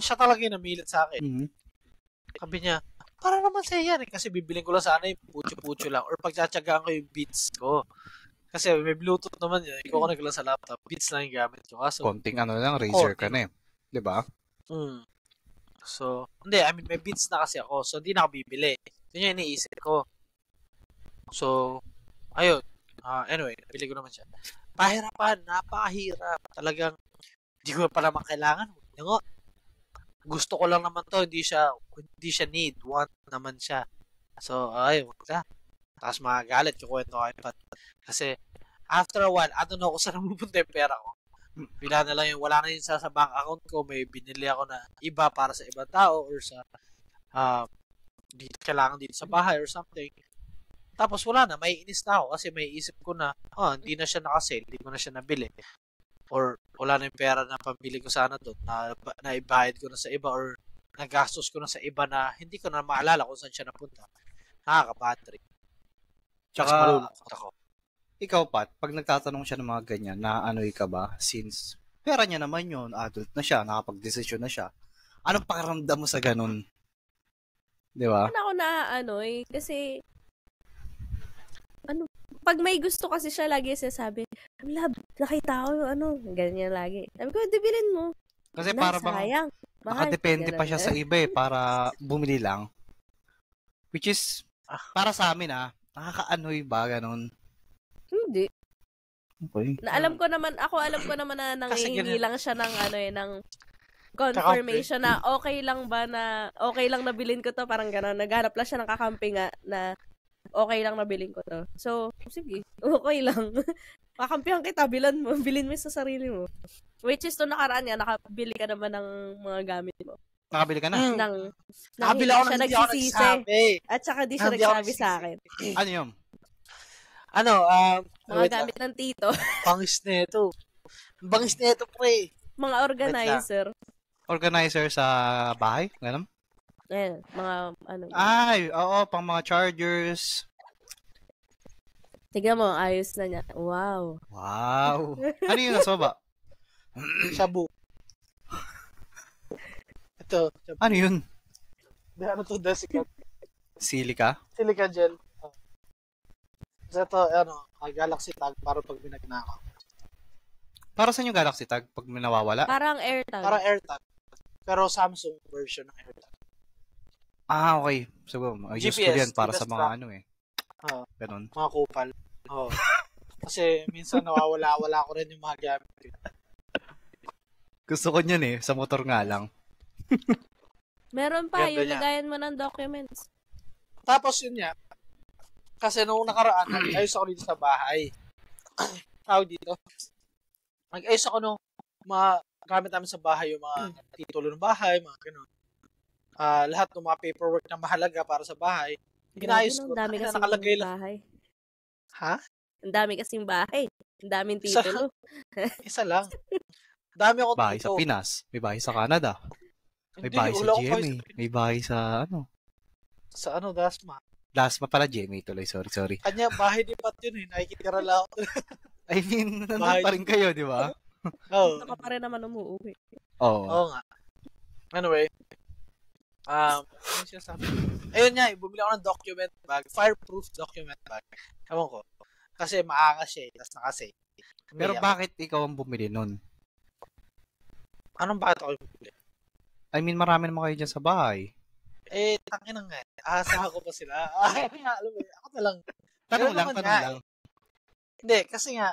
S1: Siya talaga yung namilit sa akin.
S3: Mm-hmm.
S1: Sabi niya, para naman sa'yo yan eh, kasi bibiling ko lang sana yung pucho-pucho lang, or pagtsatsagaan ko yung beats ko. Kasi may Bluetooth naman yun, ikukunik lang sa laptop, beats lang yung gamit ko. Kaso,
S3: konting ano lang, Razer ka na eh. Diba?
S1: So, hindi, may beats na kasi ako, so hindi na ako bibili. Yun yung iniisip ko. So, ayun. Anyway, nabili ko naman siya. Pahirapan, napakahirap. Talagang, hindi ko pa naman kailangan. Gusto ko lang naman to, hindi siya need, want naman siya. So, ayun, wag ka. Tapos magagalit, kukwento kay Pat. Kasi, after a while, I don't know kung saan napupunta yung pera ko. Bila na lang yung, wala na yung sa bank account ko, may binili ako na iba para sa ibang tao or sa, kailangan dito sa bahay or something. Tapos wala na, may inis na ako kasi may isip ko na, hindi na siya nakasale, hindi ko na siya nabili. Or wala na yung pera na pambili ko sana doon, na ibayad ko na sa iba or nagastos ko na sa iba na hindi ko na maalala kung saan siya napunta. Nakaka-battery.
S3: Tsaka,
S1: malulungkot ako.
S3: Ikaw, Pat, pag nagtatanong siya ng mga ganyan, naanoy ka ba? Since pera niya naman yun, adult na siya, nakapag-desisyon na siya. Anong pakiramdam mo sa ganun? Di ba?
S2: Ako na kasi pag may gusto kasi siya, lagi sinasabi, love, nakita ko ganyan lagi. Sabi ko, bilhin mo.
S3: Kasi para bang,
S2: sayang.
S3: nakadepende pa siya sa iba eh, para bumili lang. Which is, para sa amin nakaka-anoy ba, ganun?
S2: Hindi.
S3: Okay.
S2: Alam ko naman na nangihingi lang siya ng ng confirmation na okay lang nabilin ko to, parang gano'n. Naghanap lang siya ng kakampi nga na okay lang nabilin ko to. So, sige, okay lang. Kakampihan kita, bilhin mo sa sarili mo. Which is to nakaraan niya, nakabili ka naman ng mga gamit mo.
S3: Nakabili ka na?
S1: Nakabili ako ng hindi ako nagsasabi.
S2: At saka di siya nagsabi sa akin.
S3: Ano yun?
S2: Mga gamit ng tito.
S1: Bangis na ito, pre.
S2: Mga organizer.
S3: Organizer sa bahay? Ganun?
S2: Ayan, mga
S3: Ay, oo, pang mga chargers.
S2: Tignan mo, ayos na niya. Wow.
S3: Ano yun nasa baba?
S1: Shabu. Ito.
S3: Ano yun?
S1: Ano to, desiccant?
S3: Silica?
S1: Silica gel. So ito, Galaxy Tag para pag binagnakaw.
S3: Para saan yung Galaxy Tag pag may nawawala?
S2: Parang AirTag.
S1: Parang AirTag. Pero Samsung version ng AirTag.
S3: Okay. So, useful
S1: GPS,
S3: yan para sa
S1: GPS
S3: mga
S1: track.
S3: ano eh.
S1: Oo.
S3: Ganun.
S1: Mga kupal. Oo. Kasi minsan nawawala ko rin yung mga gamit ko.
S3: Gusto ko niyan eh. Sa motor nga lang.
S2: Meron pa,
S1: Ganda
S2: yung
S1: niya.
S2: lagayan mo ng documents.
S1: Tapos yun nga, kasi nung nakaraan, nag-ayos ako dito sa bahay. Tawag dito. Nag-ayos ako nung mga gamit namin sa bahay, yung mga titulo ng bahay, mga ganun. Lahat ng mga paperwork na mahalaga para sa bahay. Inayos ko.
S2: Ang dami
S1: na
S2: kasing
S1: nakalagay lang.
S2: bahay.
S1: Ha?
S2: Ang dami kasing bahay. Ang daming titulo.
S1: Isa lang. Dami ako
S3: Bahay
S1: dito.
S3: sa Pinas. May bahay sa Canada. May
S1: Hindi,
S3: bahay sa
S1: wala akong
S3: GMA.
S1: bahay
S3: May bahay sa ano.
S1: Sa Dasma.
S3: Dasma pala GMA tuloy. Sorry.
S1: Kanya, bahay di pat yun eh. Nakikitira lang ako.
S3: I mean, nandun
S1: Bahay.
S3: pa rin kayo, di ba?
S1: Oo.
S2: Saka pa rin naman umuwi.
S3: Oo.
S1: Oo nga. Anyway. Ano yung sinasabi? Ayun nga, bumili ako ng document bag. Fireproof document bag. Ewan ko. Kasi maangas siya eh. Tapos nakasave.
S3: Pero bakit ikaw ang bumili nun?
S1: Anong bakit ako bumili?
S3: I mean, marami naman kayo dyan sa bahay.
S1: Tangin nga. Aasahan ko pa sila. Alam mo, ako na lang.
S3: Tanong
S1: Ganun
S3: lang.
S1: naman nga eh. Hindi, kasi nga,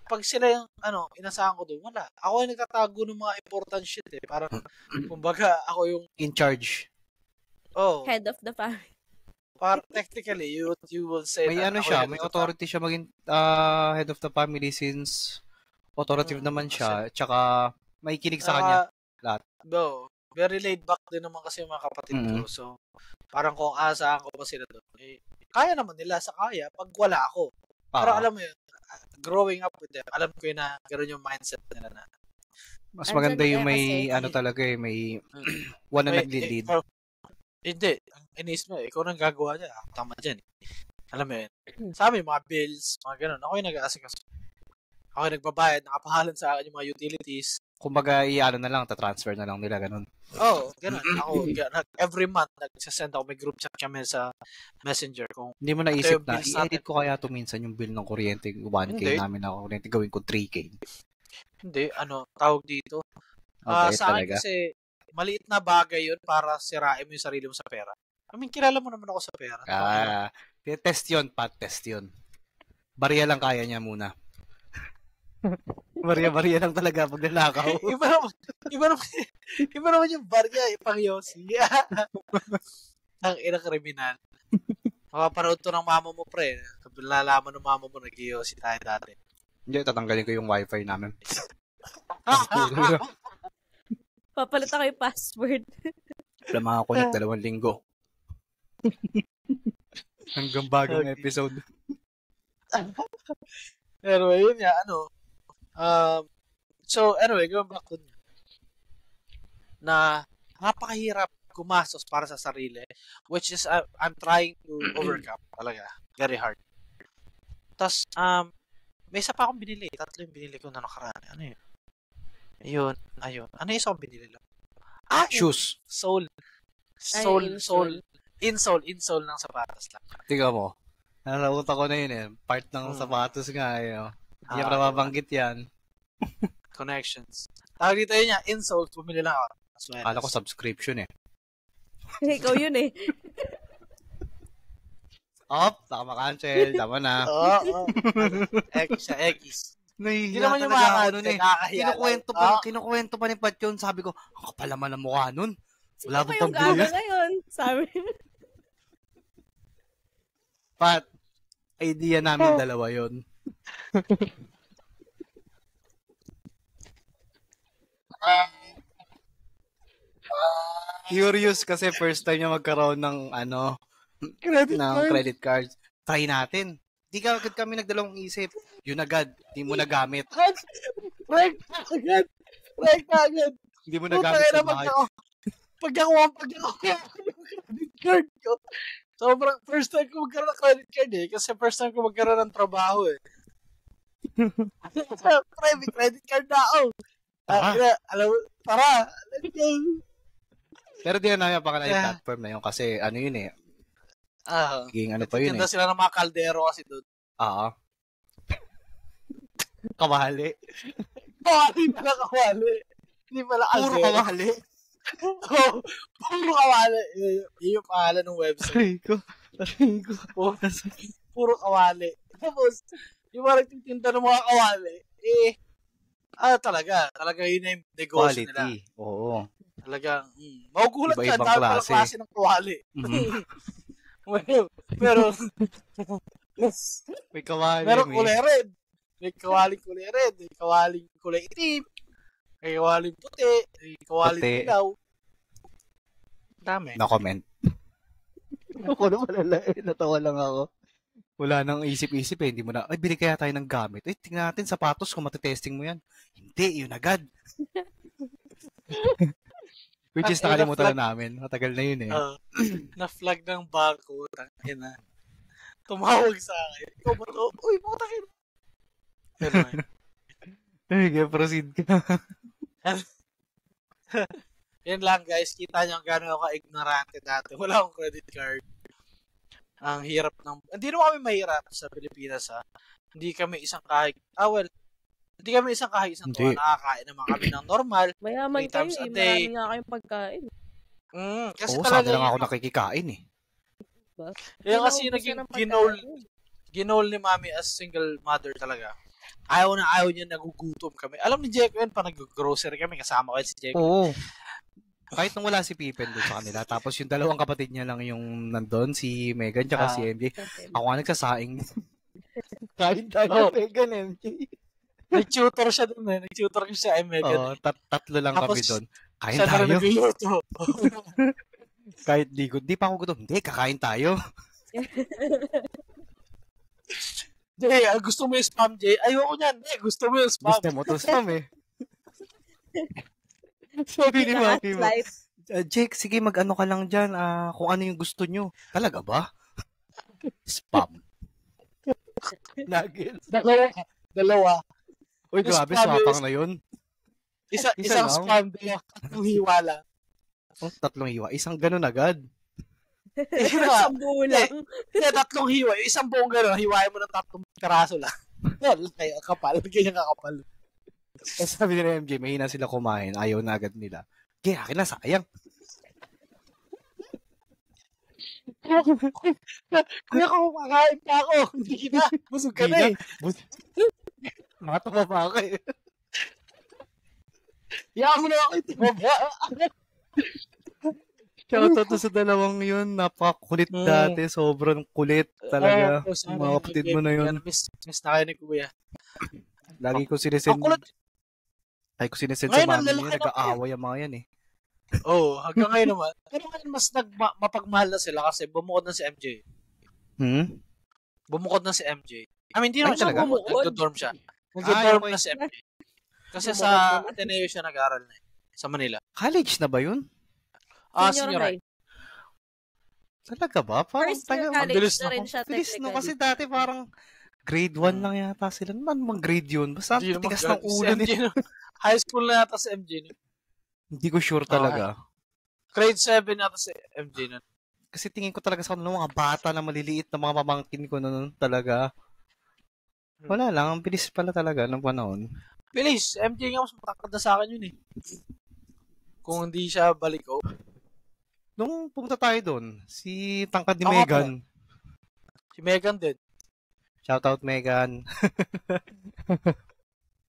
S1: pag sila yung, inasahan ko doon, wala. Ako yung nagtatago ng mga important shit eh. Parang, kumbaga, ako yung,
S3: In charge.
S2: Head of the family.
S1: technically, you will say
S3: May
S1: that
S3: ano
S1: ako
S3: siya,
S1: yung
S3: may
S1: head of the
S3: authority siya maging head of the family since authoritative naman siya. Tsaka, may kinig sa kanya. Lahat.
S1: Very laid back din naman kasi yung mga kapatid
S3: Mm-hmm.
S1: ko. So, parang kung aasahan ko pa sila doon, kaya naman nila sa kaya pag wala ako. Pero alam mo yun, growing up with them, alam ko yun na gano'n yung mindset nila na.
S3: Mas maganda yung may,
S2: kasi,
S3: talaga eh, may one na nagli-lead.
S1: Hindi. Ang inis mo, ikaw nang gagawa niya. Ako tama dyan. Alam mo yun. Sa amin, mga bills, mga gano'n. Ako yung nag-aasikaso. Ako yung nagbabayad, nakapahalan sa akin yung mga utilities.
S3: Kumbaga, na lang, tatransfer na lang nila, ganun.
S1: Ganun. Ako, every month, nagsasend ako, may group chat kami sa Messenger. Kung
S3: Hindi mo naisip na,
S1: bills
S3: i-edit ko kaya ito minsan yung bill ng kuryente, 1K
S1: Hindi.
S3: namin ako kuryente, gawin ko 3K.
S1: Hindi, tawag dito.
S3: Okay,
S1: Sa akin
S3: talaga.
S1: kasi, maliit na bagay yun para sirain mo yung sarili mo sa pera. I mean, kilala mo naman ako sa pera.
S3: Test yun, Pat, test yun. Barya lang kaya niya muna. Barya lang talaga pag nanakaw.
S1: iba naman yung barya, pang Yossi. Ang ina kriminal. Makapanood to ng mama mo, pre. Lalaman ng mama mo, nag-Yossi tayo dati.
S3: Hindi, tatanggalin ko yung wifi namin.
S2: Papalit ako yung password.
S3: Wala mga connect 2 linggo. Hanggang bagong episode.
S1: Pero yun nga, so anyway, going back to na napakahirap gumastos para sa sarili, which is I'm trying to overcome talaga. Very hard. Tapos, may isa pa akong binili. 3 yung binili ko na nakaraan. Ano yun? Ayun. Ano yung isa akong binili lang?
S3: Shoes.
S1: Insole ng sapatos lang.
S3: Tiga mo. Nalauta ko na yun eh. Part ng sapatos nga eh. Hindi ako nababanggit yan.
S1: Connections. Tawag dito yun niya, insole, bumili lang ako.
S3: Kala ko subscription eh.
S2: Ikaw yun eh.
S3: Baka makancel. Tama na.
S1: Oo. X. Hindi naman yung mga
S3: ako nun eh. Kinukwento pa ni Pat yun. Sabi ko, ang kapal naman ang mukha nun. Wala
S2: Sino
S3: ba
S2: pa yung gaga ngayon? Sabi.
S3: Pat, idea namin dalawa yun. Curious kasi first time niya magkaroon ng credit cards. Try natin. Di ka agad kami nagdalawang isip. Yun agad. Di mo nagamit.
S1: Right agad.
S3: Hindi mo nagamit sa bahay.
S1: Pag ako credit card ko. Sobrang first time ko magkaroon ng credit card eh. Kasi first time ko magkaroon ng trabaho eh. Credit card na ako. Tara. Let's go.
S3: Pero di na namin pakala yung platform na yun kasi yun eh. Pa yun eh.
S1: Tinda sila ng mga kaldero kasi doon.
S3: Kawali.
S1: Kawali pala kawali. Hindi pala
S3: Puro
S1: Azero.
S3: kawali.
S1: Oh, puro kawali. Yun yung pangalan ng website.
S3: Aray ko.
S1: Puro kawali. Tapos, yung mga nagtitinda ng mga kawali, talaga yun na yung negosyo nila.
S3: Quality. Oo.
S1: Talagang, magugulat ka,
S3: Iba-ibang
S1: dahil pala
S3: klase.
S1: klase ng kawali.
S3: Mhm.
S1: Pero,
S3: May kawali.
S1: meron kulay red. May kawaling kulay red. May kawaling kulay itim. May kawaling puti. May kawaling
S3: Puti.
S1: dilaw. Dami.
S3: No comment. Ako naman natawa lang ako. Wala nang isip-isip eh. Hindi mo na, bili kaya tayo ng gamit. Tingnan natin sapatos kung matitesting mo yan. Hindi, yun agad. Which is nakalimutan na namin. Matagal na yun eh.
S1: Na-flag ng bangko. Tangina. Tumawag sa akin. Ikaw ba to? Uy, putakin.
S3: Kaya proceed ka.
S1: Yan lang guys. Kita nyo gano'n ako ka-ignorante dati. Wala akong credit card. Ang hirap ng... Hindi naman kami mahirap sa Pilipinas ha. Hindi kami isang hindi kami isang isang tuwa. Nakakain naman kami ng normal.
S2: Mayaman
S1: 3 times
S2: kayo
S1: a day.
S2: Marami nga kayong pagkain.
S1: Kasi
S3: Oo,
S1: talaga
S3: sabi lang ako nakikikain eh.
S1: Yan kasi naging ginol ni Mami as single mother talaga. Ayaw niya nagugutom kami. Alam ni Jeko yun, pa nag-grocery kami, kasama ko si Jeko.
S3: Oo. Kahit nung wala si Pippen doon sa kanila, tapos yung dalawang kapatid niya lang yung nandun, si Megan tsaka si MJ. Ako nga nagsasaing. Kain tayo, Megan, MJ.
S1: Nag-tutor siya doon eh. Nag-tutor ko siya ay Megan.
S3: Oo, tatlo lang
S1: Tapos,
S3: kami doon. Kain
S1: siya na
S3: tayo.
S1: nag-luto.
S3: Kahit di pa ako gutom. Hindi, kakain tayo.
S1: Jay, gusto mo yung spam, Jay? Ayoko niyan. Gusto mo yung spam.
S3: Gusto mo to spam eh. Sabi ni Mami mo, Jake, sige mag-ano ka lang dyan, kung ano yung gusto nyo. Talaga ba? Spam. Nuggets.
S1: Dalawa.
S3: Uy, grabe, swapang na yun.
S1: Isang spam, tatlong hiwa lang.
S3: Tatlong hiwa. Isang ganun agad.
S2: Isang bulang.
S1: Tatlong hiwa. Isang buong ganun, hiwain mo ng 3 karaso lang. Kaya kapal. Ganyan kakapal.
S3: Sabi nila MJ, mahina sila kumain. Ayaw na agad nila. Kaya akin na, sayang.
S1: Kuya, kung kumakain pa ako. Hindi na. Busog ka na eh.
S3: Matama pa ako eh.
S1: Iyan mo na ako itimaba.
S3: Shoutout sa dalawang yun. Napakakulit dati. Sobrang kulit talaga. Mga kapatid mo na yun.
S1: Miss na kayo ni Kuya.
S3: Lagi ko sinesend. Ay, ko sinesend sa mami niya. Nag-aaway ang mga yan eh.
S1: Oo, hanggang ngayon naman. Pero ngayon mas mapagmahal na sila kasi bumukod na si MJ. Bumukod na si MJ. I mean, hindi naman siya bumukod. Nag-dorm siya. Nag-dorm na si MJ. Kasi sa Ateneo siya nag-aaral na eh. Sa Manila.
S3: College na ba yun?
S1: Senior high.
S3: Talaga ba? Parang
S2: mabilis na rin siya.
S3: Bilis na kasi dati parang grade 1 lang yata sila. Naman mang grade yun. Basta tigas ng ulo nila.
S1: High school na yata si MJ.
S3: Hindi ko sure talaga.
S1: Grade 7 yata si MJ nun.
S3: Kasi tingin ko talaga sa mga bata na maliliit na mga pamangkin ko noon talaga. Wala lang. Ang bilis pala talaga ng panahon.
S1: Bilis. MJ nga mas matakad na sa akin yun eh. Kung hindi siya baliko.
S3: Nung pumunta tayo doon, si tangkad ni Megan.
S1: Si Megan din.
S3: Shoutout Megan.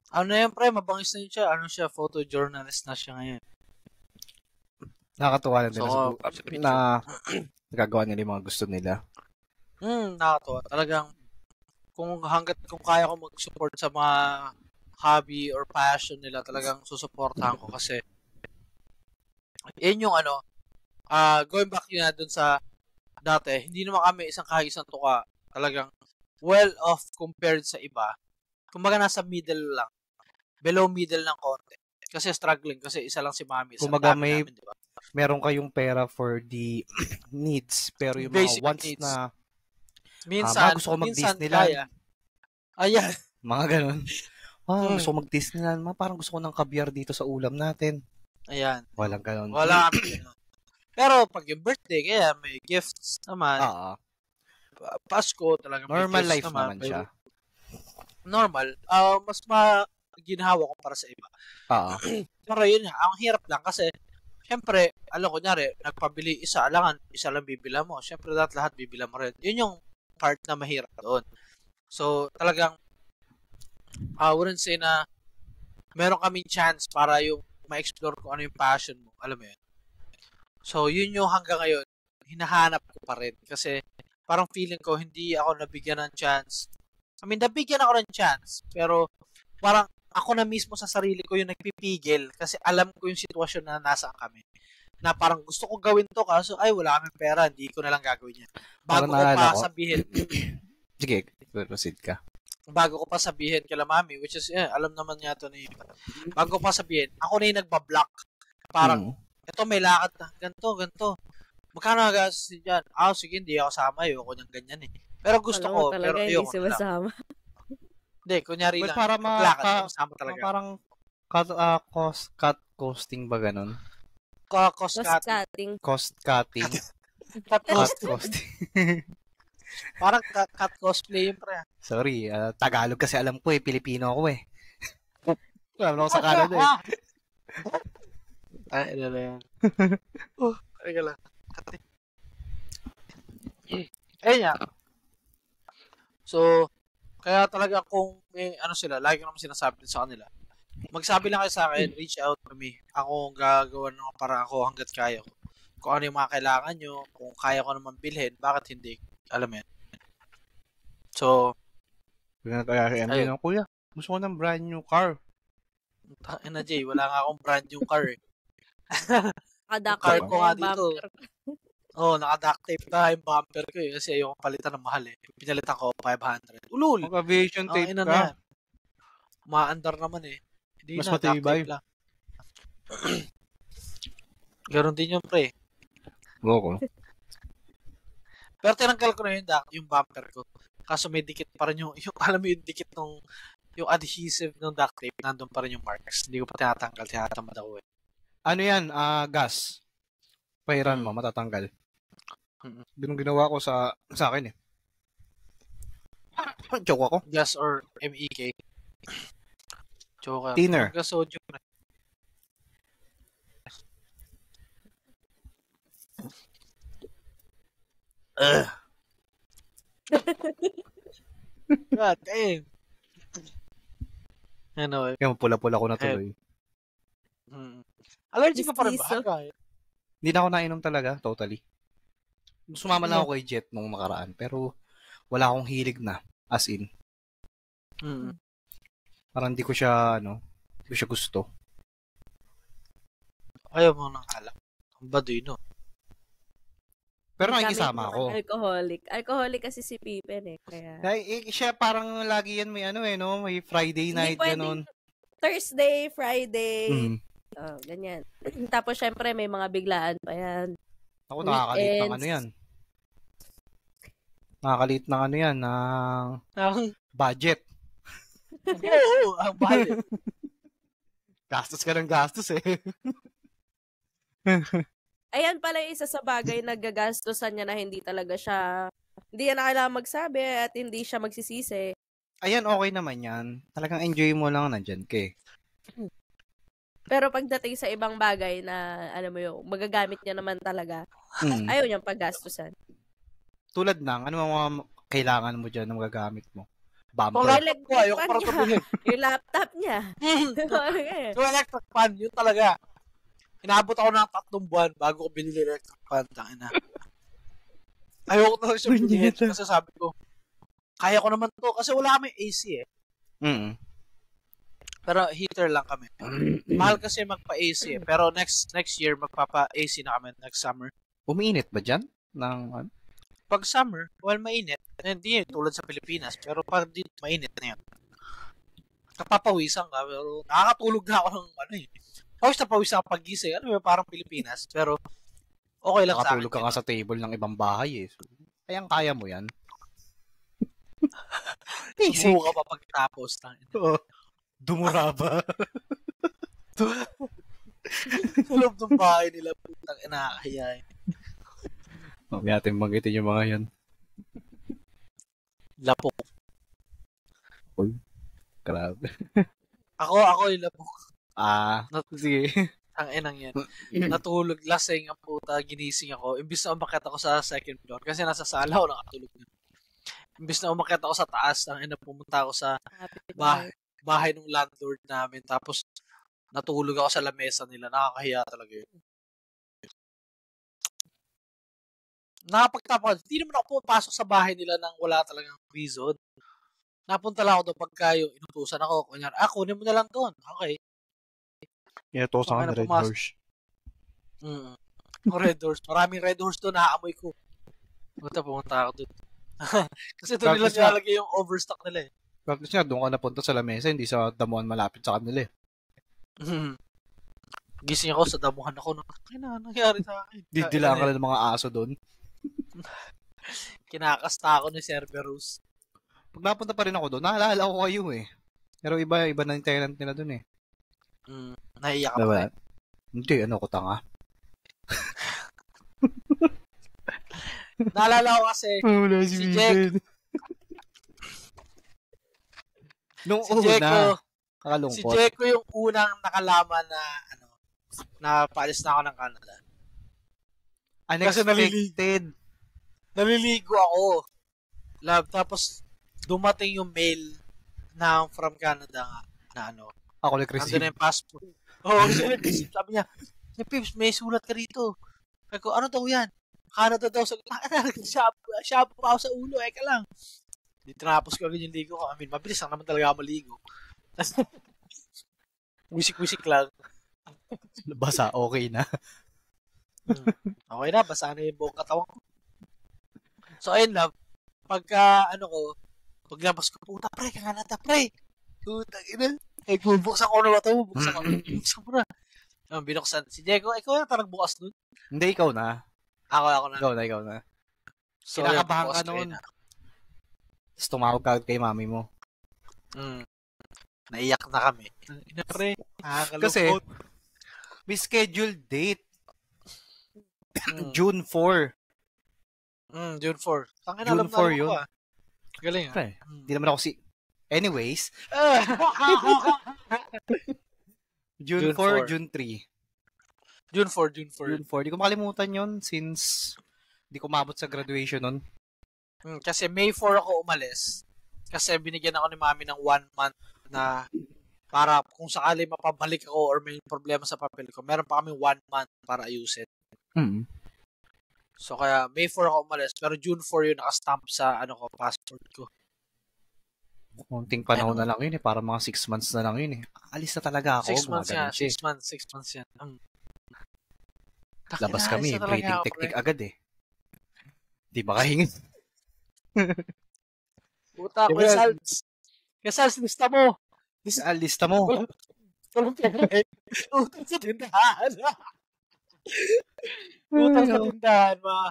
S1: Ano yan, pre? Mabangis na yun siya. Ano siya? Photojournalist na siya ngayon.
S3: Nakakatuwa lang din na nagagawa nila yung mga gusto nila.
S1: Nakakatuwa. Talagang, kung kaya ko mag-support sa mga hobby or passion nila, talagang susuportahan ko kasi yun yung going back yun na dun sa dati, hindi naman kami isang tuka. Talagang well off compared sa iba. Kumbaga nasa middle lang. Below middle ng konti. Kasi struggling. Kasi isa lang si Mami.
S3: Kumbaga diba? Meron kayong pera for the needs. Pero yung basic mga wants needs na
S1: minsan,
S3: gusto ko mag-Disneyland.
S1: Ayan.
S3: Mga ganun. Gusto ko mag-Disneyland. Parang gusto ko ng kabyar dito sa ulam natin.
S1: Ayan.
S3: Walang ganun.
S1: Wala kami. Pero pag yung birthday, kaya may gifts naman. Pasko talaga may
S3: normal
S1: gifts
S3: life naman siya.
S1: normal, mas ginhawa ko para sa iba. Pero yun nga, ang hirap lang kasi, syempre, kunyari, nagpabili isa lang bibila mo. Syempre, lahat bibila mo rin. Yun yung part na mahirap doon. So, talagang, I wouldn't say na meron kaming chance para yung ma-explore kung ano yung passion mo. Alam mo yun? So, yun yung hanggang ngayon, hinahanap ko pa rin. Kasi, parang feeling ko, hindi ako nabigyan ng chance. I mean, nabigyan ako ng chance. Pero, parang ako na mismo sa sarili ko yung nagpipigil. Kasi alam ko yung sitwasyon na nasaan kami. Na parang gusto ko gawin to, kaso, wala kaming pera, hindi ko na lang gagawin yan. Bago ko pa sabihin.
S3: Sige, proceed ka.
S1: Bago ko pa sabihin kila mami, which is, alam naman niya to ni bago ko pa sabihin, ako na yung nagbablock. Parang, ito may lakad na, ganito. Magkano nagastos dyan? Sige, hindi ako sama. Ayoko niyang ganyan eh. Pero gusto ko, pero ayoko na lang. Hindi, kunyari lang.
S3: Para
S1: masama talaga.
S3: Parang costing ba ganun?
S1: Cost cutting.
S3: Cost cutting.
S1: Cut costing. Parang cut cosplay yun, pre.
S3: Sorry, Tagalog kasi alam ko eh. Pilipino ako eh. Alam ako sa Canada eh.
S1: Ano na yan. Teka lang. Ayun nga. So, kaya talaga kung may lagi ko naman sinasabi sa kanila, magsabi lang kayo sa akin, reach out to me. Ako gagawa ng para ako hanggat kaya ko. Kung ano yung mga kailangan nyo, kung kaya ko naman bilhin, bakit hindi? Alam mo yan. So,
S3: ayun. Kuya, gusto ko ng brand new car.
S1: Jay, wala nga akong brand new car eh.
S2: Car
S1: ko nga dito. Naka-duct tape na yung bumper ko eh. Kasi ayoko palitan ng mahal eh. Pinalitan ko 500. Ulul!
S3: Mag-aviation tape ka.
S1: Maandar naman eh. Hindi
S3: mas matibay.
S1: Ganon din yung pre.
S3: Oo.
S1: Pero tinanggal ko na yung bumper ko. Kaso may dikit pa rin yung alam mo yung dikit nung yung adhesive ng duct tape, nandun pa rin yung marks. Hindi ko pa tinatamad ako eh.
S3: Ano yan? Gas. Pairan mo, matatanggal. Ganun ginawa ko sa akin eh. Joke ako.
S1: Gas or MEK. Joke.
S3: Thinner.
S1: Gas o joke na. God damn. Ano eh.
S3: Kaya pula-pula ko na tuloy.
S1: Allergic ka pa rin ba?
S3: Hindi na ako nainom talaga, totally. Sumama lang ako kay Jet nung nakaraan, pero wala akong hilig na, as in. Parang hindi ko siya gusto.
S1: Ayaw mo nang alak. Ang baduy, no?
S3: Pero nakikisama ako.
S2: Alcoholic kasi si Pippen eh. Kaya...
S3: siya parang lagi yan may may Friday night, ganun.
S2: Thursday, Friday. Ganyan. Tapos syempre may mga biglaan pa yan.
S3: Ako nakakalit ng yan. Nakakalit ng yan, ng budget.
S1: Oo, ang budget.
S3: Gastos ka ng gastos eh.
S2: Ayan pala yung isa sa bagay na gagastosan niya na hindi yan na kailangan magsabi at hindi siya magsisisi.
S3: Ayan, okay naman yan. Talagang enjoy mo lang nandyan ka eh.
S2: Pero pagdating sa ibang bagay na, alam mo yung, magagamit niya naman talaga, ayaw niyang paggastusan.
S3: Tulad ng, ano mga kailangan mo dyan na magagamit mo?
S1: Bumper.
S2: Yung laptop niya.
S1: Yung electric fan, yun talaga. Inabot ako ng 3 buwan bago ko binili electric fan. Tangina. Ayoko na lang siya bilhin kasi sabi ko, kaya ko naman to kasi wala kami AC eh. Pero heater lang kami. Mahal kasi magpa-AC eh. Pero next year magpapa-AC na kami next summer.
S3: Umiinit ba dyan?
S1: Pag summer, mainit. Hindi tulad sa Pilipinas. Pero pag dito, mainit na yun. Napapawisan ka. Pero nakakatulog na ako ng Pawis na pawis ako pag-gising. Parang Pilipinas. Pero okay lang sa akin.
S3: Nakatulog ka nga sa table ng ibang bahay eh. So, kaya mo yan.
S1: Sumo ka pa pagtapos.
S3: Dumura ba?
S1: Sa loob ng bahay nila, putang inakaya eh.
S3: Huwag natin banggitin yung mga yan.
S1: Lapok.
S3: Grabe.
S1: Ako yung labok.
S3: Sige.
S1: Ang enang yan. Natulog, lasing ang puta, ginising ako. Imbis na umakyat ako sa second floor, kasi nasa sala ako nakatulog na. Imbis na umakyat ako sa taas, ang ina pumunta ako sa bahay ng landlord namin. Tapos, natulog ako sa lamesa nila. Nakakahiya talaga yun. Nakapagtapos, hindi naman ako pumapasok sa bahay nila nang wala talagang reason. Napunta lang ako doon pagka yung inutusan ako. Kunyari, kunin mo na lang doon. Okay.
S3: Inutusan ka ng Red Horse.
S1: Red Horse. Maraming Red Horse doon. Naaamoy ko. Pumunta ako doon. Kasi doon nila nilalagay yung overstock nila eh.
S3: Practice nga, doon ka napunta sa lamesa, hindi sa damuhan malapit sa kanila eh.
S1: Gising ako sa damuhan ako. Ano nangyari sa akin?
S3: Didilaan ka ng mga aso doon.
S1: Kinakasta ako ni Cerberus.
S3: Pag napunta pa rin ako doon, naalala ko kayo eh. Pero iba na yung tenant nila doon eh.
S1: Naiiyak ka ba?
S3: Hindi, ko tanga.
S1: Naalala ko kasi si Jake.
S3: Nung
S1: si Jeko,
S3: kakalungkot.
S1: Si Jeko yung unang nakalaman na na paalis na ako ng Canada.
S3: Unexpected.
S1: Naliligo ako. Tapos dumating yung mail na from Canada na
S3: ako nag-receive.
S1: Andun na yung passport. Sabi niya, Pips, may sulat ka rito. Sabi ko, ano daw yan? Canada daw. Shabu pa ako sa ulo. Eka lang. Tinapos ko agad yung ligo ko. Mabilis lang naman talaga ako maligo. Wisik-wisik lang.
S3: Basa, okay na.
S1: Okay na, basa na yung buong katawan ko. So, ayun lang. Pagka, paglabas ko, puta, pre, Canada, pre. Puta, ina. Buksan ko na ba ito? Buksan ko na. Binuksan. Si Diego, ikaw na parang bukas nun?
S3: Hindi, ikaw na.
S1: Ako na.
S3: Ikaw na.
S1: So,
S3: kinakabahan ka noon. Tapos tumawag ka kay mami mo.
S1: Naiyak na kami. Ina, pre.
S3: Kasi, may scheduled date. June 4.
S1: June 4.
S3: June 4 yun.
S1: Galing
S3: ha? Hindi naman ako Anyways. June 4, June 3.
S1: June 4.
S3: June 4. Di ko makalimutan yun since di ko mabot sa graduation nun.
S1: Kasi May 4 ako umalis. Kasi binigyan ako ni mami ng 1 month na para kung sakali mapabalik ako or may problema sa papel ko, meron pa kami 1 month para ayusin. So kaya May 4 ako umalis, pero June 4 yun nakastamp sa passport ko.
S3: Konting panahon na lang yun eh, para mga 6 months na lang yun eh. Alis na talaga ako.
S1: 6 months yan, 6 months yan.
S3: Labas kami, breathing technique agad eh. Di makahingi.
S1: Puta, Kesals, lista mo.
S3: Lista mo.
S1: Walang pera eh. Utang sa tindahan. Utang sa tindahan, mga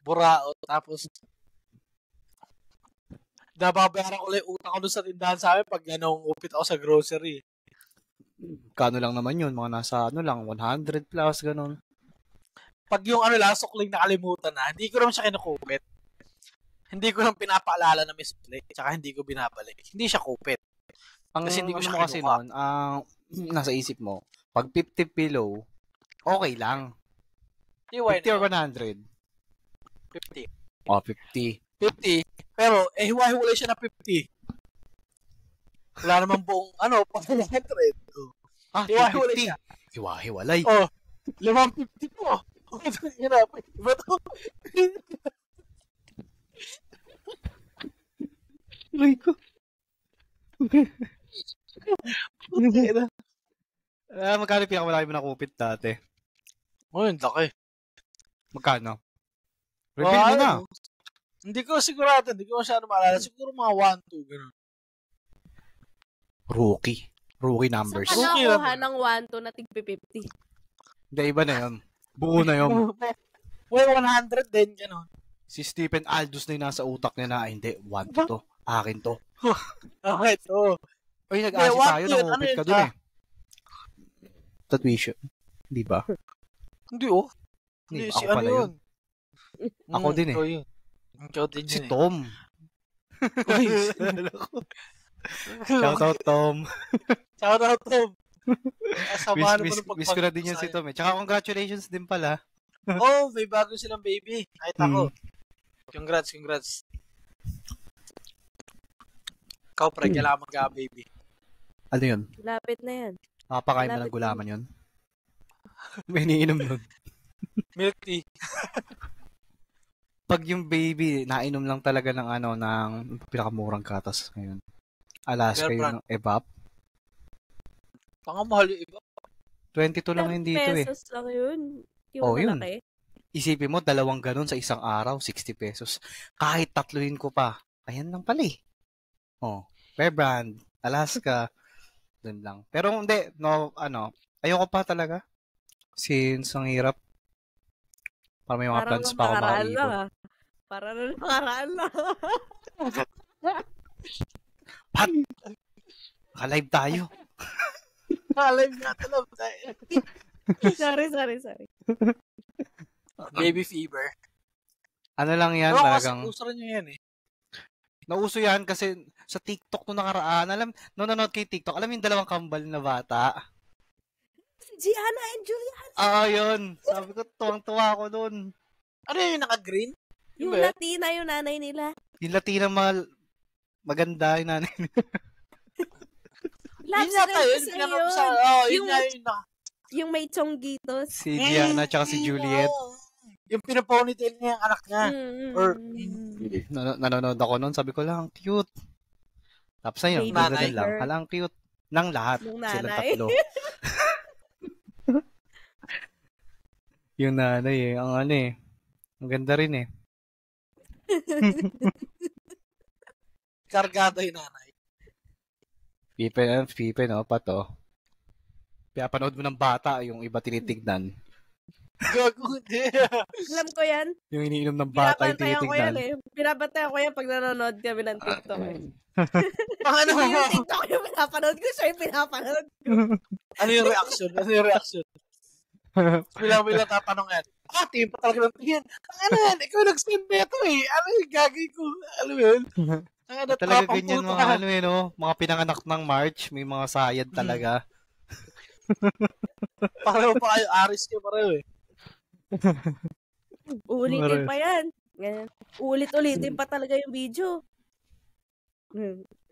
S1: buraot. Tapos, nababayaran ko lang yung utang ko doon sa tindahan sa amin pag upit ako sa grocery.
S3: Kano lang naman yun? Mga nasa 100 plus, ganun.
S1: Pag yung sukling nakalimutan na, hindi ko naman siya kinukupit. Hindi ko lang pinapaalala na may sukli, tsaka hindi ko binabalik. Hindi siya kupit.
S3: Kasi hindi ko siya kasi noon, nasa isip mo, pag 50 below, okay lang. 50 or 100?
S1: 50.
S3: 50.
S1: 50. Pero, hiwa-hiwalay siya na 50. Wala naman buong, 100. Hiwa-hiwalay siya.
S3: Hiwa-hiwalay.
S1: 550 po. Iba to.
S3: Aray ko. Magkano pinakamalaki mo nakupit dati?
S1: Yung laki.
S3: Magkano? Reveal mo na.
S1: Hindi ko sigurado. Hindi ko masyado maalala. Siguro mga 1-2. Ganun.
S3: Rookie numbers.
S2: Saan ka nakuha ng 1-2 na tig-50?
S3: Hindi, iba na yun. Buo na yun.
S1: Well, 100 din. Ganun.
S3: Si Stephen Aldous na yung nasa utak niya na, hindi, 1 to. Akin to.
S1: Okay, to.
S3: Ay, nag-asi tayo. Nangupit ka dun eh. Tuition. Di ba?
S1: Hindi, Hindi, si ano yun?
S3: Ako din eh.
S1: Ikaw din
S3: si Tom. Shout out, Tom.
S1: Shout out, Tom. Samahan mo
S3: Wish ko na din yan si Tom. Tsaka congratulations din pala.
S1: Oh, may bago silang baby. Kahit ako. Congrats. Ikaw, pre, kailangan magka-baby.
S3: Ano yun?
S2: Lapit na yan.
S3: Makapakain mo ng gulaman yun? May iniinom nun.
S1: Milk tea.
S3: Pag yung baby, nainom lang talaga ng pinakamurang gatas ngayon. Alaska yung Evap.
S1: Pangamahal yung iba.
S3: 22 lang yun dito eh.
S2: pesos lang yun.
S3: Yun. Isipin mo, 2 ganun sa isang araw, 60 pesos. Kahit 3 ko pa. Ayan lang pala eh. Bear Brand, Alaska, dun lang. Pero hindi, ayoko pa talaga. Since ang hirap. Para may mga plans pa ako makaipon.
S2: Para na nakaraan lang.
S3: Pat! Naka-live tayo.
S1: Naka-live nga talaga tayo.
S2: Sorry.
S1: Baby fever.
S3: Ano lang yan,
S1: pero
S3: talagang...
S1: Nauso rin nyo yan eh.
S3: Nauso yan kasi sa TikTok nung nakaraan, nanonood kay TikTok, alam yung 2 kambal na bata?
S2: Si Gianna and Julian.
S3: Yun. Sabi ko, tuwang-tuwa ako dun.
S1: Ano yung naka-green?
S2: Yung Latina, yung nanay nila.
S3: Yung Latina maganda yung nanay nila.
S2: Labs rin kasi yun. Yung may chonggitos.
S3: Si Gianna tsaka si Juliet.
S1: Yung pinaponytail niya yung anak niya.
S3: Nanonood ako nun, sabi ko lang, cute. Tapos ayun, ganun lang. Halang cute. Nang lahat. Silang tatlo. Yung nanay eh. Ang ganda rin eh.
S1: Kargado yung nanay.
S3: Pipe, no? Pato. Pinapanood mo ng bata, yung iba tinitignan.
S1: Gago, hindi.
S2: Alam ko yan.
S3: Yung iniinom ng bata, yung tinitignan.
S2: Binabantayan ko yan pag nanonood kami ng TikTok eh.
S1: Ano
S2: yung TikTok yung pinapanood ko, siya yung pinapanood ko.
S1: Ano yung reaction? Bilang tatanong yan. Team pa talaga ng tingin. Ano yan? Ikaw nag-send na ito eh. Ano yung gagawin ko? Ano yun?
S3: Talaga ganyan mga mga pinanganak ng March, may mga sayad talaga.
S1: Pareho pa kayo, Aris kayo pareho eh.
S2: Ulitin pa yan. Ulit-ulitin pa talaga yung video.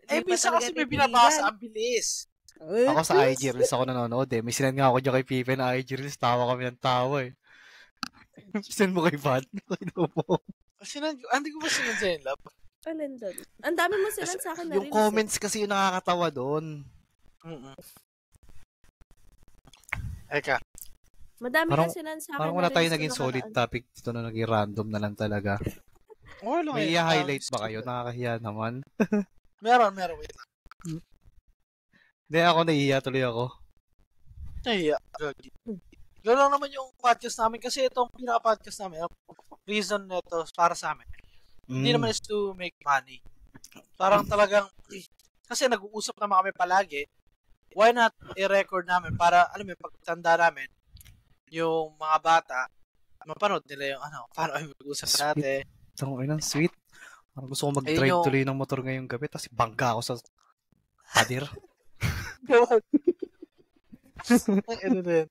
S1: Bisa kasi may binabasa, ang bilis.
S3: Ako sa IG Reels ako nanonood eh. May sinend nga ako dyan kay Pipe na IG Reels. Tawa kami ng tawa eh. Send mo kay Van.
S1: Hindi ko ba sinend sa Lab?
S2: Alin doon? Ang dami mo sinend sa akin na
S3: yung comments kasi yung nakakatawa doon.
S1: Eka.
S2: Madami na sinend sa akin.
S3: Parang wala tayo naging solid topic. Ito na naging random na lang talaga. May i-highlight ba kayo? Nakakahiya naman.
S1: Meron. Wait lang.
S3: Hindi, ako nahihiya tuloy ako.
S1: Nahihiya. Gano'n lang naman yung podcast namin kasi itong pinaka-podcast namin, reason nito para sa amin. Hindi naman is to make money. Parang talagang, kasi nag-uusap naman kami palagi, why not i-record namin para, alam mo, pagtanda namin, yung mga bata, mapanood nila yung paano kami mag-uusap dati.
S3: Sweet. Parang gusto ko mag-drive tuloy ng motor ngayong gabi, tapos bangga ako sa padir.
S1: Ano din?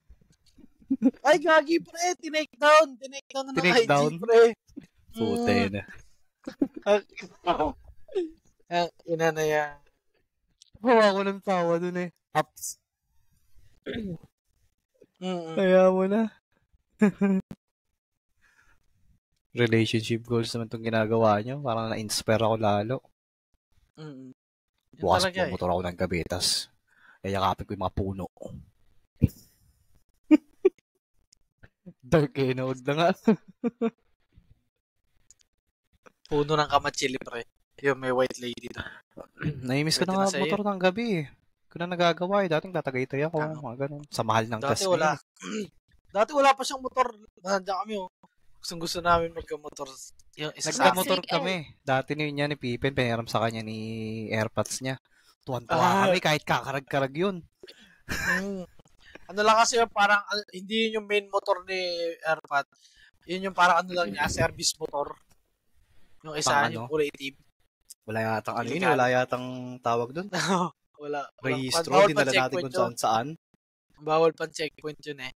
S1: Ay, gagi pre, tinake down na ng IG pre.
S3: Puta na.
S1: Ina na yan.
S3: Hawa ko ng tawa dun eh. Ups. Kaya mo na. Relationship goals naman itong ginagawa niyo. Parang na-inspire ako lalo. Bukas po motor ako ng gabi, tas yayakapin ko yung mga puno. Dark eh, huwag na nga.
S1: Puno ng kamatsili, pre. Yung may white lady doon.
S3: Naimiss ko na nga motor ng gabi eh. Ko na nagagawa eh. Dating tatagaytay ako. Mga ganun. Sa mahal ng gas.
S1: Dati wala pa siyang motor. Nandiyan kami oh. Gusto namin magka-motor.
S3: Nagka-motor kami. Dati niya ni Pippen, pinaram sa kanya ni AirPods niya. Tuwan-tuwa kami kahit kakarag-karag yun.
S1: Ano lang kasi parang, hindi yun yung main motor ni AirPod. Yun yung parang ano lang niya, service motor. Yung isa, yung kulay itim.
S3: Wala yatang ano yun,
S1: Illegal.
S3: wala yatang tawag doon.
S1: Wala.
S3: Registro,
S1: Bawal
S3: dinala
S1: pa
S3: natin
S1: checkpoint
S3: kung saan.
S1: Bawal pang checkpoint yun eh.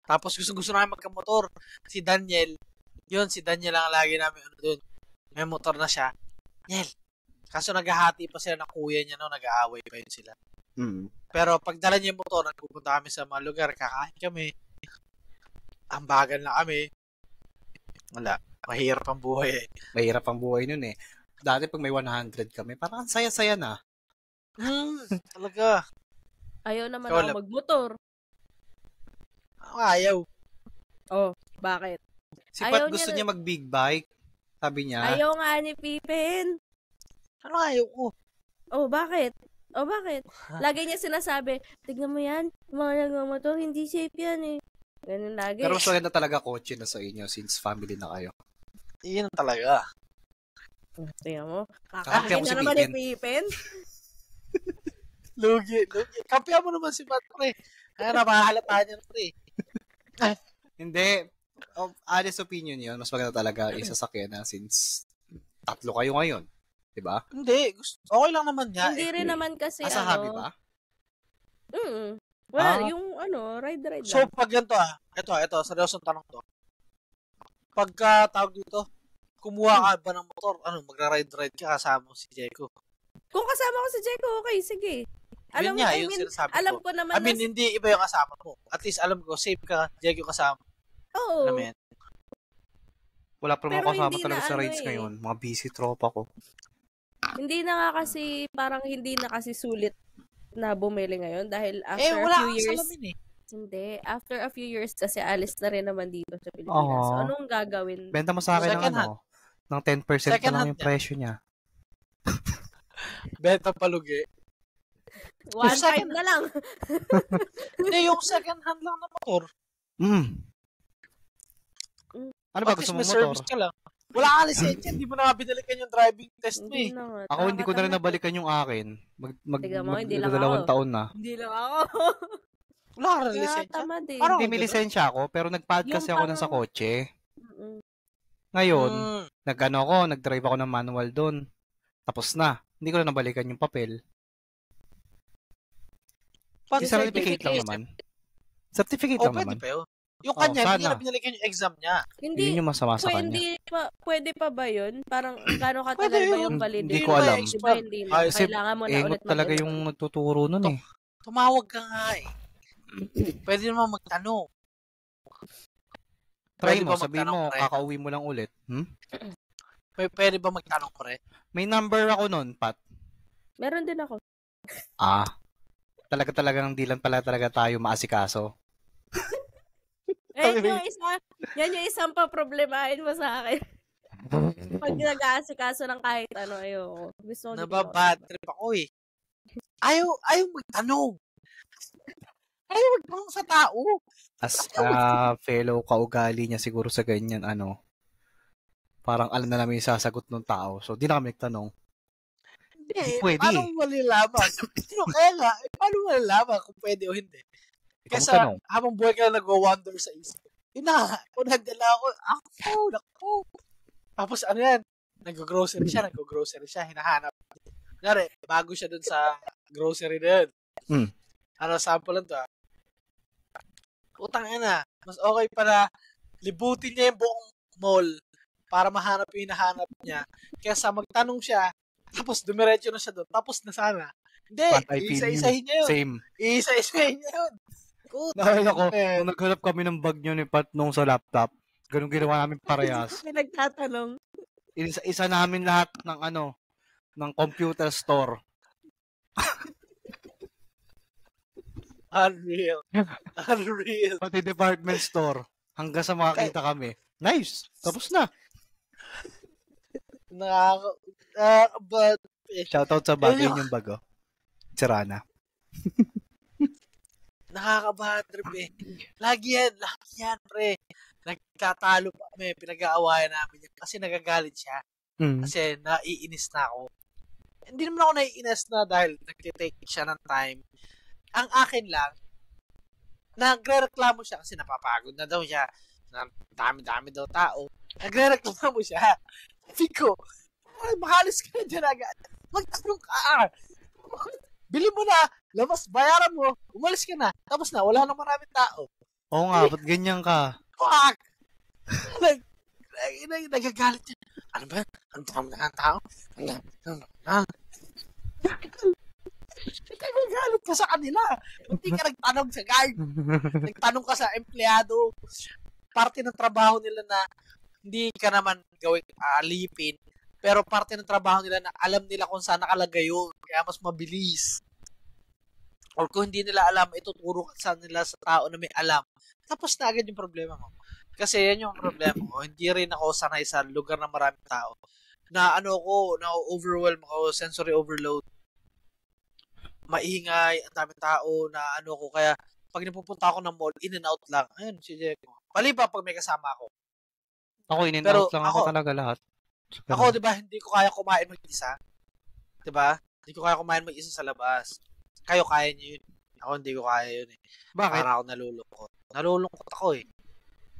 S1: Tapos gusto namin magkamotor. Si Daniel ang lagi namin doon. May motor na siya. Daniel. Kaso naghahati pa sila ng kuya niya, no? Nag-aaway pa yun sila. Pero pag dala niya yung motor, nagpupunta kami sa mga lugar, kakain kami. Ambagan na kami. Wala. Mahirap ang buhay eh.
S3: Mahirap ang buhay nun eh. Dati pag may 100 kami, parang saya-saya na.
S1: Talaga.
S2: Ayaw naman ako magmotor.
S1: Ayaw.
S2: Oh, bakit?
S3: Si Pat gusto niya mag-big bike. Sabi niya.
S2: Ayaw nga ni Pippen.
S1: Ano ayaw ko?
S2: Oh, bakit? Lagi niya sinasabi, tignan mo yan, mga nagmamotor, hindi safe yan eh. Ganun lagi.
S3: Pero mas maganda talaga kotse na sa inyo since family na kayo.
S1: Iyan talaga.
S2: Tingnan mo.
S3: Kakampi
S2: Kakakita naman ni Pippen.
S1: Lugi. Kampihan mo naman si Pat, pre. Kaya napahalata niya, pre.
S3: Hindi. Honest opinion yun. Mas maganda talaga isasakyan na since 3 kayo ngayon. Diba?
S1: Hindi. Okay lang naman niya.
S2: Hindi rin naman kasi
S3: Asa hobby ba?
S2: Well, yung ride
S1: So,
S2: lang.
S1: pag ganito ito, seryosong tanong to. Pagka tawag dito, kumuha ka ba ng motor, magra-ride ka kasama mo si Jeko?
S2: Kung kasama ko si Jeko, okay, sige.
S1: Yun niya, yung sinasabi
S2: alam
S1: ko.
S2: ko naman
S1: hindi iba yung kasama mo. At least alam ko, safe ka, Jeko kasama.
S2: Oo.
S1: Alam mo yan?
S3: Wala pa mga kasama
S2: hindi
S3: talaga
S2: na
S3: sa rides ngayon. Mga busy tropa ko.
S2: Hindi na nga kasi, parang hindi na kasi sulit na bumili ngayon dahil after
S1: wala
S2: a few years.
S1: Salamin eh.
S2: Hindi. After a few years kasi alis na rin naman dito sa Pilipinas. So, anong gagawin?
S3: Benta mo sa akin ng 10% na lang yung presyo niya.
S1: Benta palugi.
S2: 1.5 na lang.
S1: Hindi, yung second hand lang na motor.
S3: Ano ba gusto mong motor?
S1: Service ka lang. Wala ka lisensya, hindi mo na binalikan yung driving test mo eh.
S3: Ako hindi ko na rin nabalikan yung akin.
S2: Hindi lang
S3: 2 taon na.
S2: Hindi lang ako.
S1: Wala ka rin lisensya.
S3: Hindi may lisensya ako, pero nag-podcast ako sa kotse. Ngayon, nag-drive ako ng manual doon. Tapos na. Hindi ko na nabalikan yung papel. Certificate lang naman. Certificate lang naman.
S1: Pwede pa yun. Yung kanya, hindi na binalikan yung exam niya.
S2: Hindi.
S3: Yun yung masama sa kanya.
S2: Pwede pa ba yun? Parang gano'ng katagal ba yung validity?
S3: Hindi ko alam.
S2: Hindi na. Kailangan mo na ulit
S3: talaga yung nagtuturo nun eh.
S1: Tumawag ka nga eh. Pwede naman magtanong.
S3: Try mo, sabihin mo, kakauwi mo lang ulit.
S1: Pwede ba magtanong ko rin?
S3: May number ako nun, Pat.
S2: Meron din ako.
S3: Talagang di lang pala talaga tayo maasikaso.
S2: Yan yung isang pa-problemahin mo sa akin. Pag nag-aasikaso ng kahit ano, ayoko.
S1: Nababad trip ako eh. Ayaw magtanong. Ayaw magtanong sa tao.
S3: As fellow kaugali niya siguro sa ganyan, parang alam na namin yung sasagot ng tao. So, di na kami nagtanong.
S1: Hindi, paano mo malalaman? Kaya nga, paano mo malalaman kung pwede o hindi? Kasi habang buhay ka na nag-wonder sa isip. Yun na, kung nagdala ako, Tapos ano yan, nag-grocery siya, hinahanap. Nari, bago siya dun sa grocery na yun. Sample lang to Utang na, mas okay para libutin niya yung buong mall para mahanap yung hinahanap niya. Kaysa magtanong siya, tapos dumiretso na siya doon, tapos na sana. Hindi, isa-isahin niya yun.
S3: Same.
S1: Isa-isahin niya yun.
S3: Naalala ko, nung naghanap kami ng bag niyo ni Pat nung sa laptop, ganun ginawa namin parehas.
S2: May nagtatanong.
S3: Isa namin lahat ng ng computer store.
S1: Unreal.
S3: Pati department store. Hanggang sa makakita kami. Nice! Tapos na.
S1: But
S3: shoutout sa bag. Yun yung bag, Sirana.
S1: Nakaka-bad trip eh. Lagi yan, pre. Nagtatalo pa kami, pinag-aawayan namin yan kasi nagagalit siya. Kasi naiinis na ako. Hindi naman ako naiinis na dahil nagtitake siya ng time. Ang akin lang, nagre-reklamo siya kasi napapagod na daw siya. Dami-dami daw tao. Nagre-reklamo siya. Sabi ko, Bakit makalis ka na dyan agad? Magtanong ka. Bili mo na, labas, bayaran mo, umalis ka na. Tapos na, wala nang maraming tao.
S3: Oo nga, ba't ganyan ka?
S1: Fuck! Nagagalit niya. Ano ba? Ang dami na ang tao? Nagagalit ka sa kanila. Hindi ka nagtanong sa guard. Nagtanong ka sa empleyado. Parte ng trabaho nila na hindi ka naman gawing alipin. Pero parte ng trabaho nila na alam nila kung saan nakalagay yun. Kaya mas mabilis. Or kung hindi nila alam, ituturo ka sa nila sa tao na may alam. Tapos na agad yung problema mo. Kasi yan yung problema ko. Hindi rin ako sanay sa lugar na maraming tao. Na na-overwhelm ako, sensory overload. Maingay, ang daming tao na ko. Kaya pag napupunta ako ng mall, in and out lang. Ayun, si Jeko. Maliban pag may kasama ako.
S3: Ako, in and out lang ako talaga lahat.
S1: Ako, di ba, hindi ko kaya kumain mag-isa. Di ba? Hindi ko kaya kumain mag-isa sa labas. Kayo kaya niyo yun. Ako, hindi ko kaya yun eh.
S3: Bakit?
S1: Para ako nalulungkot. Nalulungkot ako eh.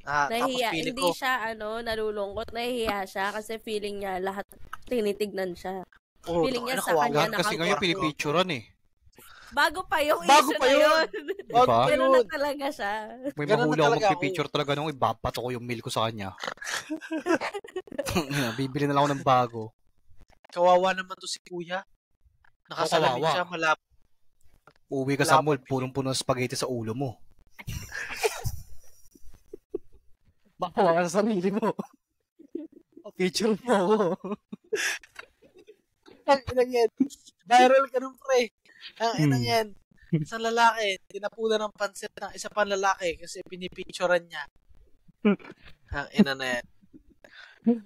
S2: Nahihiya. Hindi siya, nalulungkot. Nahihiya siya kasi feeling niya lahat tinitignan siya. Feeling niya sa kanya
S3: kasi ngayon pinipicturean eh.
S2: Bago pa yung issue na yun.
S3: Diba?
S2: Gano'n na talaga siya.
S3: May mahuli ako magpipicture talaga nung ibabato ko yung mail ko sa kanya. Bibili na lang ako ng bago.
S1: Kawawa naman to si kuya. Nakasalamin siya, malapit.
S3: Uwi ka sa mall, punong-puno ng spaghetti sa ulo mo. Makawa ka sa sarili mo. Picture mo ako.
S1: Ang inang yan. Viral ka nung pre. Ang inang yan. Sa lalaki, tinapunan ng pansit ng isa pang lalaki kasi pinipicturean niya. Ang ina na yan.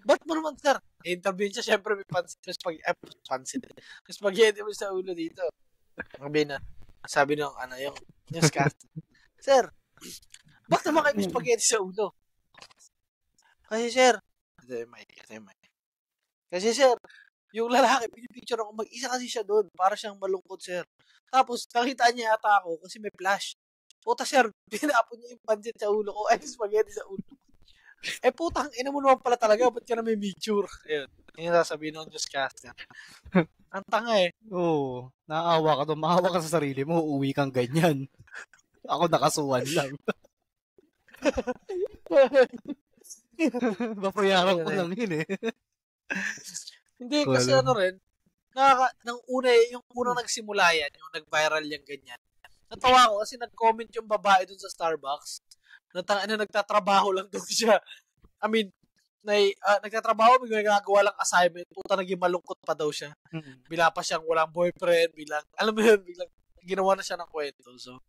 S1: Ba't mo naman, sir? Interview siya, syempre may pansit. May spaghetti mo sa ulo dito. Sabi nung yung newscast. Sir, bakit naman kayo may spaghetti sa ulo? Kasi sir, yung lalaki, pinipicture ako, mag-isa kasi siya doon. Para siyang malungkot, sir. Tapos, nakita niya yata ako kasi may flash. Puta, sir, pinapon niya yung pansit sa ulo ko. Ay, spaghetti sa ulo. Putang, ina mo naman pala talaga. Ba't ka na may picture? Ayun. Yung sasabihin ng newscaster. Ang tanga eh.
S3: Oo. Naawa ka doon. Maawa ka sa sarili mo. Uuwi kang ganyan. Ako nakasuwan lang. Bapayaran ko lang yun eh.
S1: Hindi, kasi rin, yung unang nagsimula yan, yung nag-viral yung ganyan. Natawa ko kasi nag-comment yung babae dun sa Starbucks. Nagtatrabaho lang doon siya. I mean, nagtatrabaho, may nagagawa lang assignment. Puta, naging malungkot pa daw siya. Bila pa siyang walang boyfriend, alam mo yun, biglang ginawa na siya ng kwento. So,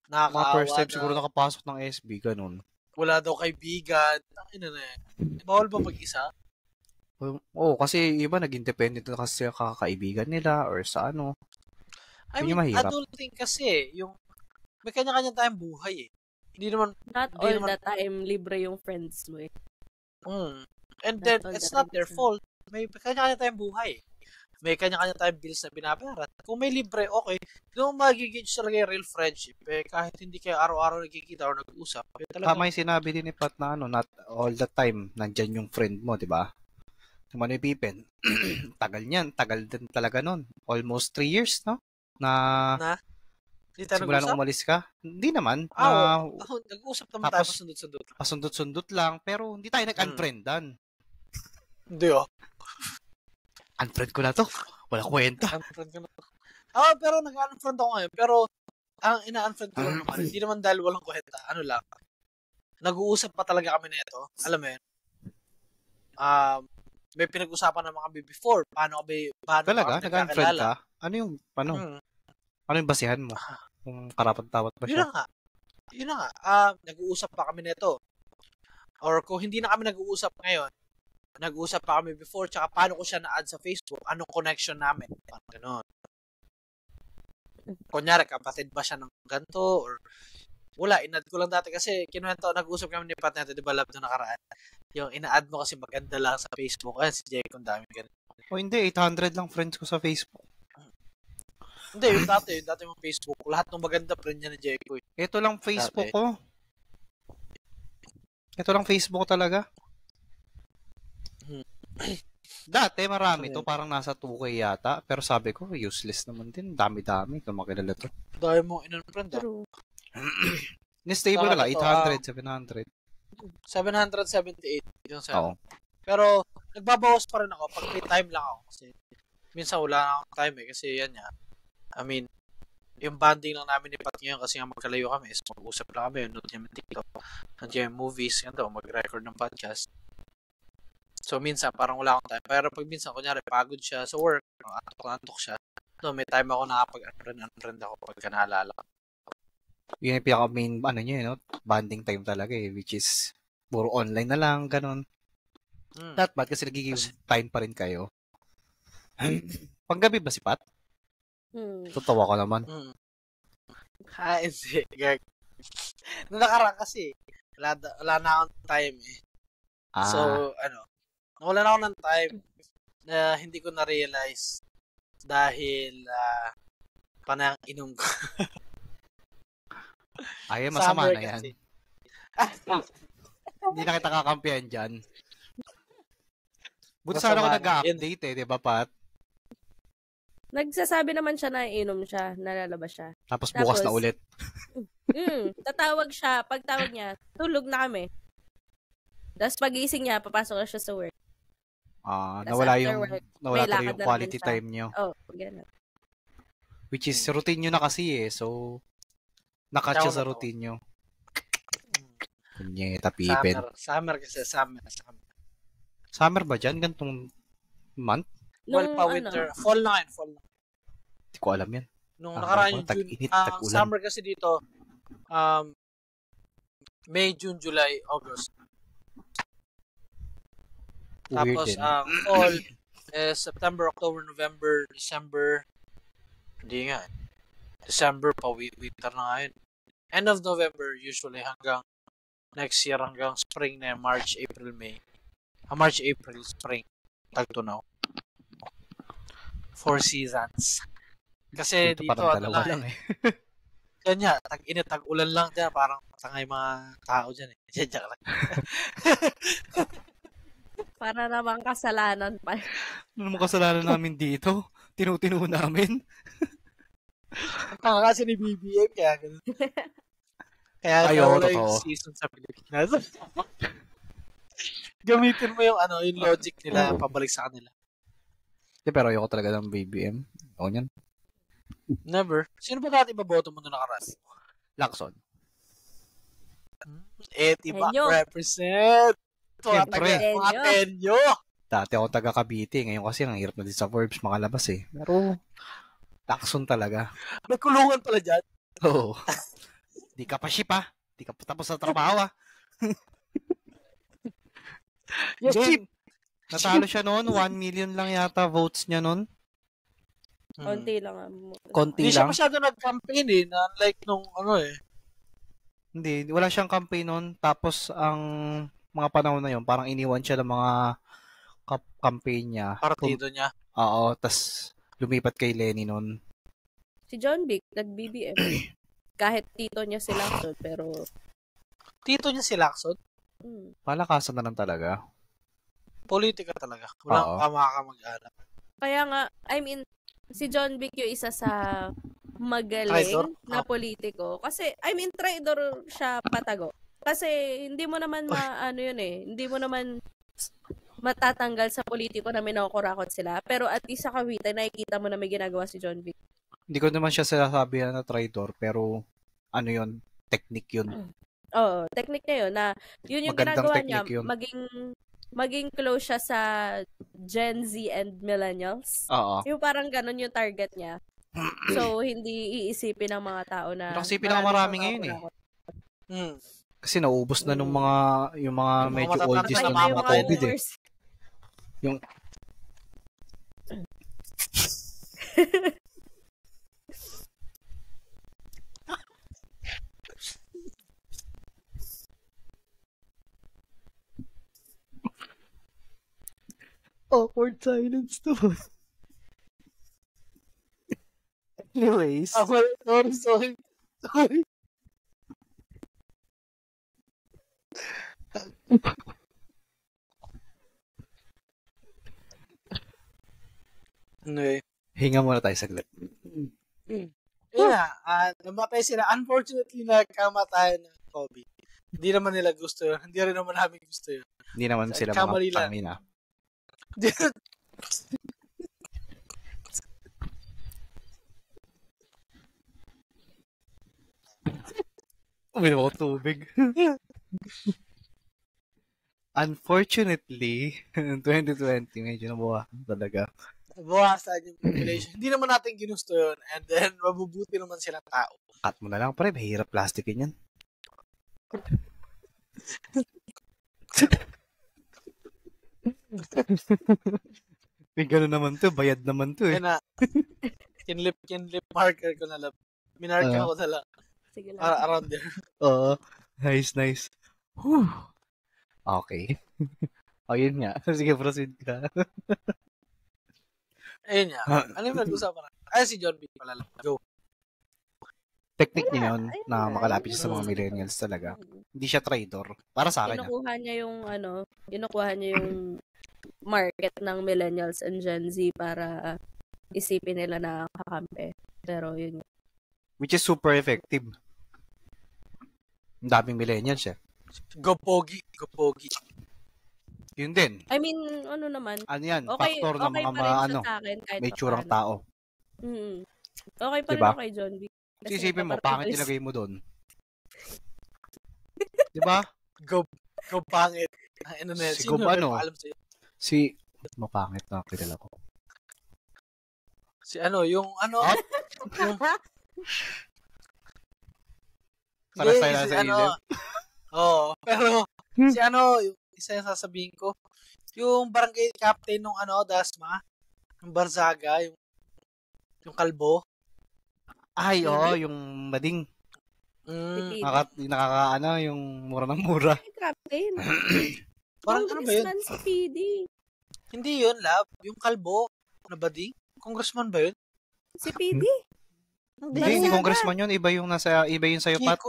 S1: nakakaawa
S3: mga first time siguro nakapasok ng SB, ganun.
S1: Wala daw kaibigan. Bawal ba mag-isa?
S3: Oo, kasi iba nag-independent na kasi kakaibigan nila or sa ano.
S1: I mean, adulting kasi, yung may kanya-kanya tayong buhay eh. Hindi naman...
S2: Not all the time, libre yung friends mo eh.
S1: And then, it's not their fault. May kanya-kanya tayong buhay. May kanya-kanya tayong bills na binabayaran. Kung may libre, okay. Doon magiging talaga yung real friendship. Kahit hindi kayo araw-araw nagkikita or nag-usap.
S3: Tama yung sinabi din ni Pat na not all the time nandyan yung friend mo, di ba? Naman ni Pippen. Tagal niyan. Tagal din talaga nun. Almost 3 years, no? Na? Simula nung umalis ka? Hindi naman.
S1: Nag-uusap naman tayo pasundot-sundot.
S3: Pasundot-sundot lang, pero hindi tayo nag-unfriendan.
S1: Hindi
S3: Unfriend ko na to. Wala kwenta.
S1: Unfriend ko na to. Pero nag-unfriend ako ngayon. Pero, ang ina-unfriend ko naman, hindi naman dahil walang kwenta. Ano lang. Nag-uusap pa talaga kami na ito. Alam mo yun? May pinag-usapan naman kami before. Paano
S3: talaga? Nag-unfriend ka? Ano yung basihan mo? Kung karapat-dapat ba siya?
S1: Yun na nga. Nag-uusap pa kami nito. Or kung hindi na kami nag-uusap ngayon, nag-uusap pa kami before, tsaka paano ko siya na-add sa Facebook, anong connection namin. Parang gano'n. Kunyari, kapatid ba siya ng ganito? Or wala, in-add ko lang dati kasi nag-uusap kami ni Pat natin, di ba, love na nakaraan. Yung ina-add mo kasi maganda lang sa Facebook. Ayan, si Jake, kung dami ganun.
S3: Hindi, 800 lang friends ko sa Facebook.
S1: Hindi, yung dati yung Facebook. Lahat ng maganda friend niya ni Jeko.
S3: Ito lang Facebook ko. Ito lang Facebook talaga. Dati marami
S1: So,
S3: to, parang nasa 2K yata. Pero sabi ko, useless naman din. Dami-dami. Ito makilala to.
S1: dahil mo in-unfriend
S2: True.
S3: Ni-stable ka lang,
S1: Ito,
S3: 800, 700.
S1: 778 yung sa
S3: Oo.
S1: Pero, nagbabawas pa rin ako pag may time lang ako. Kasi, minsan wala na akong time kasi yan nga. I mean, yung bonding lang namin ni Pat ngayon kasi nga magkalayo kami is mag-usap lang kami, nood niya yung TikTok, nood niya yung movies, yan daw, mag-record ng podcast. So, minsan, parang wala akong time. Pero pag minsan, kunyari, pagod siya sa work, antok siya, no, may time ako nakapag-unfriend ako pagka naalala ko.
S3: Yun yung pinaka-main, bonding time talaga which is, puro online na lang, ganun. Not bad kasi nagiging time pa rin kayo. Panggabi ba si Pat? Tutawa ka naman.
S1: Hindi. Nung nakaraan kasi, wala na akong time So, nawala na ako ng time na hindi ko na-realize dahil panang inom ko.
S3: Ay, masama na yan. Hindi na kita kakampihan dyan. Buti sana ako nag-update di ba, Pat?
S2: Nagsasabi naman siya na inom siya, nalalabas siya.
S3: Tapos bukas na ulit.
S2: Tatawag siya. Pagtawag niya, tulog na kami. Tapos pag-gising niya, papasok na siya sa work.
S3: Nawala yung quality time nyo.
S2: Oh, gano'n.
S3: Which is, routine nyo na kasi So, nakat siya sa routine nyo. Kunyeta, pipin.
S1: Summer kasi, summer.
S3: Summer ba dyan? Gantong month?
S1: Well, winter. Fall na.
S3: Hindi ko alam yan.
S1: Nung nakaraan yung June. Summer kasi dito, May, June, July, August. Tapos, fall is September, October, November, December. Hindi nga. December pa, winter na ngayon. End of November, usually, hanggang next year, hanggang spring na March, April, May. March, April, spring. Tagtunaw. 4 seasons. Kasi dito
S3: lang
S1: Yan nga, tag-init, tag-ulan lang dyan. Parang tangay mga tao dyan Diyan lang.
S2: Para naman kasalanan pa.
S3: Ano naman kasalanan namin dito? Tinutino namin.
S1: Tanga kasi ni BBM, kaya ganun. Kaya wala yung season sa Pilipinas. Gamitin mo yung logic nila pabalik sa kanila.
S3: Pero ayoko talaga ng BBM. Ako niyan.
S1: Never. Sino ba dati baboto mo na nakaras?
S3: Lacson.
S1: Tiba represent.
S3: Siyempre.
S1: Mga tenyo.
S3: Dati ako taga Cavite. Ngayon kasi ang hirap na din sa Forbes makalabas Pero Lacson talaga.
S1: May kulungan pala dyan.
S3: Oo. Di ka pa ship Di ka pa tapos sa trabaho
S1: Yes, cheap.
S3: Natalo siya noon. 1 million lang yata votes niya noon.
S2: Konti lang.
S3: Konti
S1: Hindi
S3: lang.
S1: siya masyado nag-campaign na like nung
S3: Hindi. Wala siyang campaign noon. Tapos ang mga panahon na yun, parang iniwan siya ng mga campaign niya.
S1: Partido niya.
S3: Oo. Tas lumipat kay Lenny noon.
S2: Si John Vic, nag-BBM. Kahit tito niya si Lacson, pero...
S1: Tito niya si Lacson?
S3: Palakasan na lang talaga.
S1: Politika talaga. Walang kamag-anak.
S2: Kaya nga, I mean, si John Vic yung isa sa magaling na politiko. Kasi, I mean, traidor siya patago. Kasi, hindi mo naman hindi mo naman matatanggal sa politiko na minakurakot sila. Pero at least sa Cavite, nakikita mo na may ginagawa si John Vic.
S3: Hindi ko naman siya sinasabi na traidor, pero technique yun.
S2: Oo, technique niya yun. Yun yung
S3: Magandang
S2: ginagawa niya.
S3: yun.
S2: Maging close siya sa Gen Z and Millennials.
S3: Oo.
S2: Yung parang ganun yung target niya. So, hindi iisipin ng mga tao na...
S3: Pero isipin ng marami ngayon Kasi naubos na yung mga medyo oldies na mga COVID Yung... Awkward silence to. Anyways.
S1: Sorry. Anyway.
S3: Hinga muna tayo saglit.
S1: Yun na, namatay sila. Unfortunately, nagkamatayan ng COVID. Hindi naman nila gusto yun. Hindi rin naman namin gusto yun.
S3: Hindi naman sila
S1: kamali
S3: mga
S1: lang.
S3: tangina. Uminom ako tubig. Unfortunately, 2020, medyo nabuha talaga.
S1: Bawasan yung population. Hindi naman natin ginusto yun. And then, mabubuti naman silang tao.
S3: Cut mo na lang, pre. Mahirap plastikin yan. May gano'n naman to. Bayad naman to eh.
S1: Kaya na, kinlip marker ko na lang. Minarker ko na lang.
S2: Sige lang.
S1: Around there.
S3: Oo. Nice. Whew. Okay. Yun nga. Sige, proceed ka.
S1: Ayun nga. Ano yung nag-usapan na? Ay, si John B. pala lang. Go.
S3: Technique niya yun
S2: Ayun
S3: na
S2: na.
S3: makalapit siya sa mga millennials talaga. Hindi siya traitor. Para sa akin.
S2: Kinukuha niya yung market ng millennials and Gen Z para isipin nila na kakampi. Pero yun.
S3: Which is super effective. Ang daming millennials eh.
S1: Go Pogi.
S3: Yun din.
S2: I mean, ano naman.
S3: Ano yan?
S2: Okay,
S3: Factor ng
S2: okay
S3: mga
S2: pa rin siya sa akin kahit
S3: may
S2: pa
S3: tsurang
S2: paano.
S3: tao.
S2: Okay pa rin
S3: Diba?
S2: ako kay John B. Kasi
S3: Isipin mo,
S2: nagpapartner
S3: pangit
S2: is-
S3: ilagay mo doon. Diba?
S1: Go pangit. Ano na yan?
S3: Si
S1: Sino
S3: Gob ano?
S1: nagpaalam sa'yo?
S3: Si... Mapangit na kilala ko.
S1: Si ano, yung ano? Yung...
S3: Para
S1: Hindi,
S3: tayo
S1: si
S3: nasa
S1: ano.
S3: isip.
S1: Oo. Pero, si ano, yung isa yung sasabihin ko, yung barangay captain nung ano, Dasma, yung Barzaga, yung kalbo.
S3: Ay, oo, yung mading.
S2: Si
S3: Nakaka, yung mura ng mura.
S2: Ay, Captain.
S1: Parang ano ba yun?
S2: Congressman si PD.
S1: Hindi yun, love. Yung kalbo na bading. Congressman ba yun?
S2: Si PD.
S3: Hindi congressman yun. Iba yung sa'yo, Pat.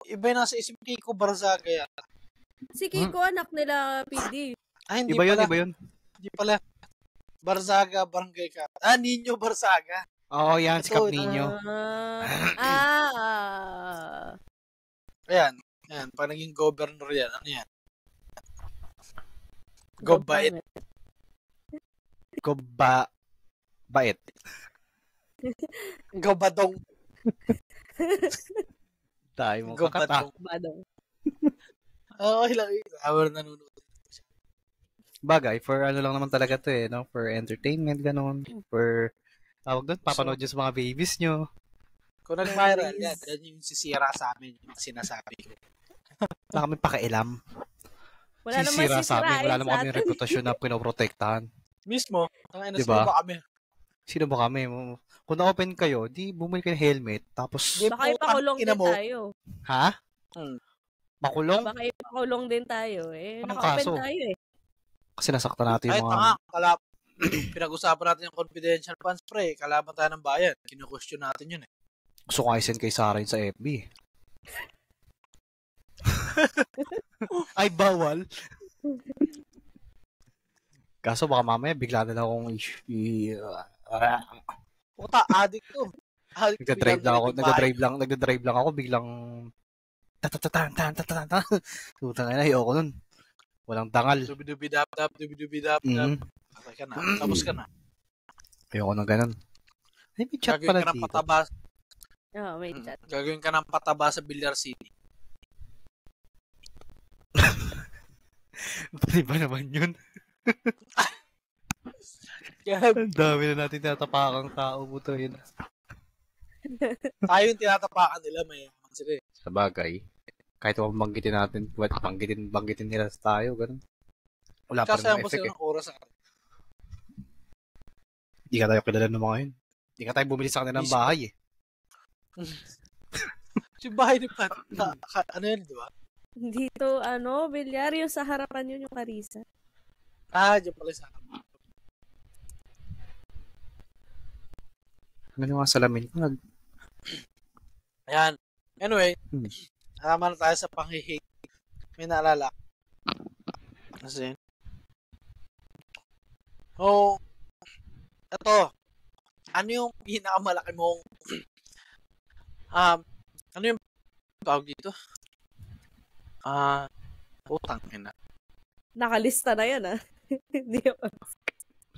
S1: Iba yung nasa isip Kiko Barzaga yan.
S2: Si Kiko, anak nila PD.
S1: Ah, hindi
S3: Iba
S1: pala.
S3: yun.
S1: Hindi pala. Barzaga, barangay ka. Nino Barzaga.
S3: Oo, yan, si Cap
S1: Ito,
S3: Nino.
S1: Ayan. Pag naging governor yan, ano yan? Gobait.
S3: Bait.
S1: Gobadong.
S3: Tayo mo kakata.
S2: Badong.
S1: Okay lang yun. Hour nanonood.
S3: Bagay, for ano lang naman talaga to eh, no? For entertainment, ganun. For, tawag doon, papanood nyo sa mga babies nyo.
S1: Kung nag-viral yan, yan yung sisira sa amin, yung sinasabi ko.
S3: Wala kami pakialam.
S2: Wala naman
S3: Sisira sa amin. Wala naman kami
S2: atin.
S3: reputasyon na pinoprotektahan.
S1: Mismo, tangina
S3: Diba?
S1: sino ba kami?
S3: Sino ba kami? Kung na-open kayo, di bumili kayo ng helmet. Tapos,
S1: Di-
S2: Baka ipakulong din
S1: mo.
S2: tayo.
S3: ha?
S1: Hmm.
S3: Makulong?
S2: Baka ipakulong din tayo.
S3: Anong
S2: Naka-open
S3: kaso?
S2: tayo eh.
S3: Kasi nasaktan natin
S1: Ay,
S3: yung mga...
S1: tanga, pinag-usapan natin yung confidential funds, pre. Kalaban tayo ng bayan. Kinu-question natin yun eh.
S3: Gusto ko i-send kay Sarah yun sa FB. Ay, bawal. Kaso baka mamaya bigla na lang akong
S1: Puta, addict to. Addict to
S3: nagda-drive lang ako, biglang tatatan. Tutang na, ayoko nun. Walang dangal.
S1: Dubi-dubi-dap-dap. Okay ka na. Tapos ka na.
S3: Ayoko nang ganun. Ay, may chat
S1: Gagawin
S3: pala
S1: ka ng
S3: dito.
S1: pataba.
S2: Oo, may chat.
S1: Gagawin ka ng pataba sa Billiard City.
S3: Pwede ba naman yun? Ang dami na natin tinatapakang tao mo to yun.
S1: Tayo yung tinatapakan nila, may sila eh.
S3: Sa bagay, kahit banggitin natin, banggitin nila tayo, ganun. Wala pa rin
S1: Kasi
S3: mga
S1: mo
S3: effect
S1: sila
S3: eh.
S1: ng oras sa akin.
S3: Hindi ka tayo kilala ng mga yun. Hindi ka tayo bumili sa kanila ng bahay eh.
S1: Si bahay ni Pat, ano yun, di ba?
S2: Dito, bilyar, yung sa harapan yun, yung Carissa.
S1: Diyan pala sa akin.
S3: Ano yung mga salamin ko?
S1: Ayan. Anyway,
S3: Hmm.
S1: Tama na tayo sa pang-hate. May naalala. Kasi, ito, ano yung pinakamalaki mong, ano yung tawag dito? Putang ina.
S2: Nakalista na yan, ah. Hindi ako.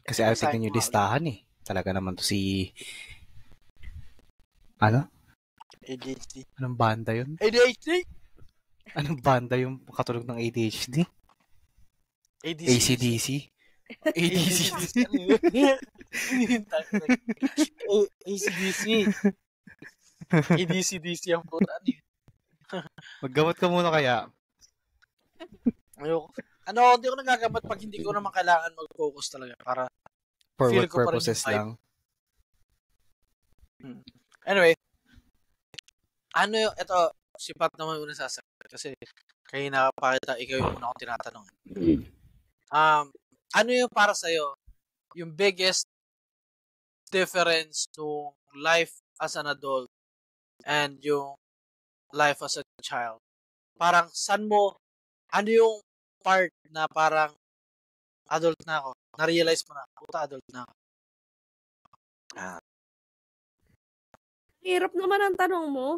S3: Kasi ayaw tignan yung listahan eh. Talaga naman to si... Ano?
S1: ADHD.
S3: Anong banda yun?
S1: ADHD?
S3: Anong banda yung katulog ng ADHD?
S1: ADC.
S3: ACDC? ADCDC?
S1: ACDC. ADCDC ang puta.
S3: Maggamot ka muna kaya.
S1: Ayoko. Hindi ko nagagamot pag hindi ko naman kailangan mag-focus talaga para
S3: For
S1: feel
S3: what
S1: ko pa rin
S3: purposes
S1: yung vibe.
S3: lang?
S1: Anyway, ito, si Pat naman muna sasagot kasi kayo nakapakita, ikaw yung una kong tinatanong. Ano yung para sa'yo, yung biggest difference to life as an adult and yung life as a child? Parang, ano yung part na parang adult na ako? Na-realize mo na, puta, adult na ako.
S2: Hirap naman ang tanong mo.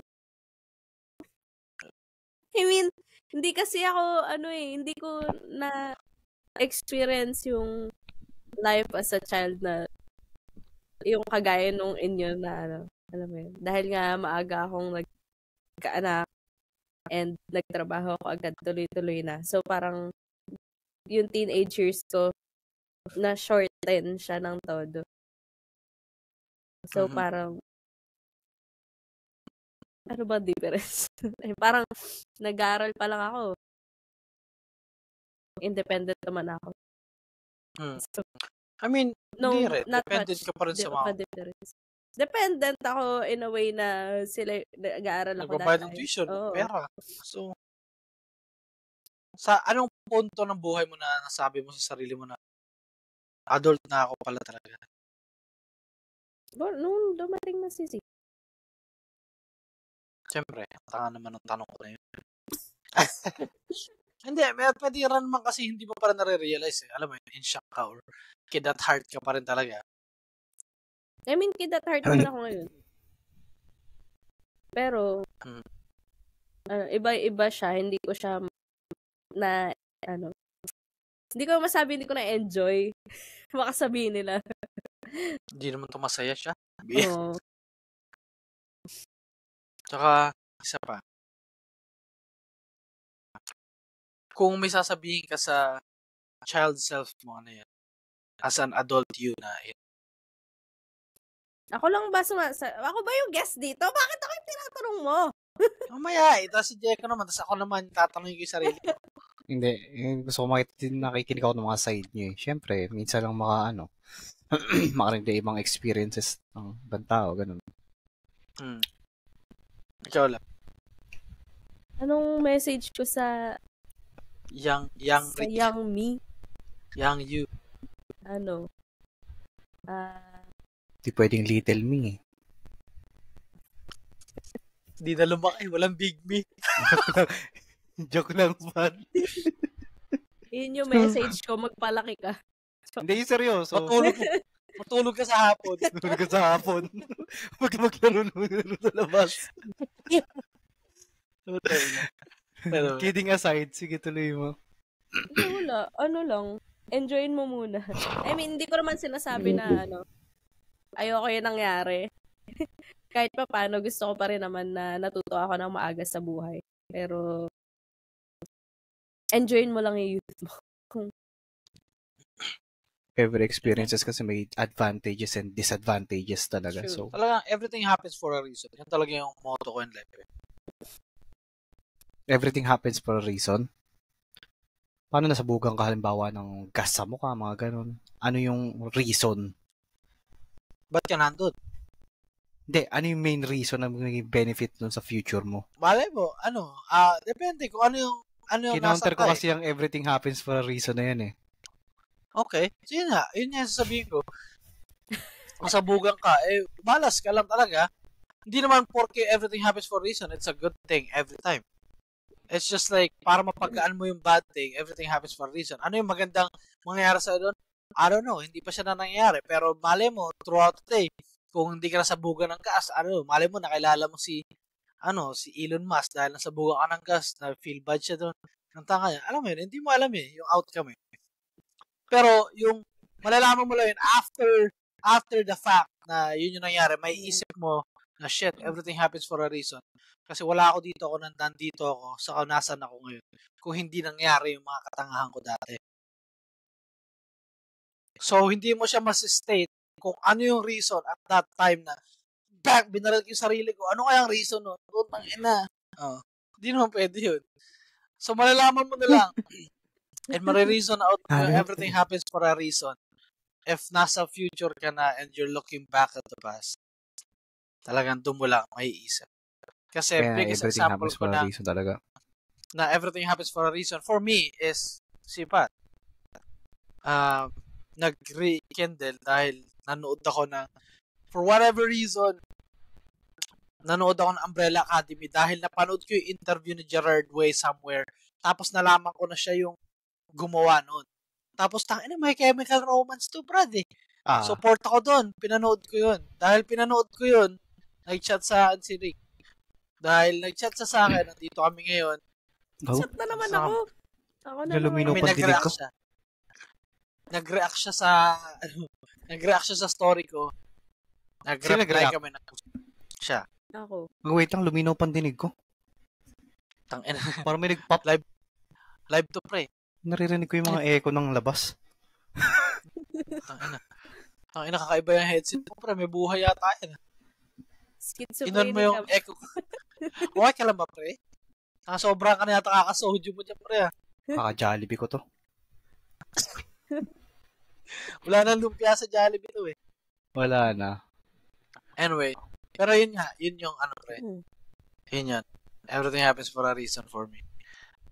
S2: I mean, hindi kasi ako, hindi ko na-experience yung life as a child na yung kagaya nung inyo na, alam mo yun. Dahil nga maaga akong nagkaanak and nagtrabaho ako agad tuloy-tuloy na. So, parang yung teenage years ko, na-shorten siya ng todo. So, parang, ano ba difference? Parang, nag-aaral pa lang ako. Independent naman ako. So,
S1: I mean, hindi rin. Dependent ka pa rin sa mga.
S2: Dependent ako in a way na sila nag-aaral ako dati.
S1: Nagbabayad ng tuition, pera. So, sa anong punto ng buhay mo na nasabi mo sa sarili mo na adult na ako pala talaga?
S2: Nung dumating na si Z.
S1: Siyempre, tanga naman ang tanong ko na yun. Hindi, pwede rin naman kasi hindi mo pa rin nare-realize eh. Alam mo yun, in shock ka or kid at heart ka pa rin talaga.
S2: I mean, kid at heart naman ako ngayon. Pero, iba-iba siya. Hindi ko siya hindi ko masabi, hindi ko na-enjoy. Baka sabihin nila.
S1: Hindi naman ito masaya siya.
S2: Oo.
S1: Tsaka, isa pa. Kung may sasabihin ka sa child self mo, ano yan? As an adult you na yun.
S2: Ako lang ba ako ba yung guest dito? Bakit ako yung tinatanong mo?
S1: Mamaya eh. Tapos si Jeko naman. Tapos ako naman tatanungin ko yung sarili ko.
S3: Hindi. Gusto ko nakikinig ako ng mga side niyo eh. Siyempre, minsan lang makarinig na ibang experiences ng ibang tao. Ganun.
S1: Ikaw lang.
S2: Anong message ko sa
S1: Young
S2: me?
S1: Young you.
S3: Di pwedeng little me eh.
S1: Di na lumaki. Walang big me.
S3: Joke lang, man.
S2: Yun yung message ko. Magpalaki ka.
S3: Hindi, seryoso.
S1: Matulog ka sa hapon.
S3: Matulog ka sa hapon. Maglaro sa labas. Kidding aside, sige tuloy mo.
S2: Wala. Enjoyin mo muna. I mean, hindi ko naman sinasabi na ayoko yung nangyari. Kahit pa paano, gusto ko pa rin naman na natuto ako ng maaga sa buhay. Pero, enjoyin mo lang yung youth mo.
S3: Every experiences kasi may advantages and disadvantages talaga.
S1: True.
S3: So,
S1: talagang everything happens for a reason. Yan talaga yung motto ko in life.
S3: Everything happens for a reason. Paano nasabugan ka halimbawa ng gas sa mukha, mga ganun? Ano yung reason?
S1: Ba't ka nandun?
S3: Hindi, ano yung main reason na may benefit nun sa future mo?
S1: Malay mo, depende kung ano yung
S3: Kinounter ko kasi yung everything happens for a reason na yan eh.
S1: Okay. So yun yung sasabihin ko. Masabugan ka, malas ka lang talaga. Hindi naman porque everything happens for a reason, it's a good thing every time. It's just like, para mapagaan mo yung bad thing, everything happens for a reason. Ano yung magandang mangyayari sa'yo doon? I don't know, hindi pa siya na nangyayari. Pero mali mo, throughout the day, kung hindi ka nasabugan ng gas, mali mo, nakilala mo si Elon Musk dahil nasabugan ka ng gas, na feel bad siya doon. Ang tanga niya. Alam mo yun, hindi mo alam yung outcome Pero yung malalaman mo lang yun after the fact na yun yung nangyari, may isip mo na shit, everything happens for a reason. Kasi wala ako dito, nandito ako, saka nasan ako ngayon. Kung hindi nangyari yung mga katangahan ko dati. So, hindi mo siya mas-state kung ano yung reason at that time na binaril ko yung sarili ko. Ano kaya ang reason nun? Utang ina. Hindi naman pwede yun. So, malalaman mo na lang. And marireason out everything happens for a reason. If nasa future ka na and you're looking back at the past, talagang doon mo lang maiisip. Kasi biggest example ko na everything happens for a reason for me is si Pat. Nag-rekindle dahil nanood ako for whatever reason, nanood ako ng Umbrella Academy dahil napanood ko yung interview ni Gerard Way somewhere. Tapos nalaman ko na siya yung gumawa noon. Tapos may Chemical Romance to, Brad Support ako doon. Pinanood ko yun. Dahil pinanood ko yun, nag-chat sa si Rick. Dahil nag-chat sa akin, nandito kami ngayon.
S2: Chat na naman ako. Ako na naman.
S1: Nag-react siya. Nag-react siya sa story ko. Nag-reply kami na siya.
S2: Ako.
S3: Wait lang, luminaw pandinig ko. Parang may nag-pop.
S1: Live to pray.
S3: Naririnig ko yung mga echo ng labas.
S1: Tangina, kakaiba yung headset ko, pre. May buhay yata yan. Inon mo yung echo. Okay ka lang ba, pre? Sobrang ka na yata kakasoju mo dyan, pre.
S3: Kaka-Jollibee ko to.
S1: Wala nang lumpia sa Jollibee to
S3: Wala na.
S1: Anyway, pero yun nga, yun yung pre. Yun yan. Everything happens for a reason for me.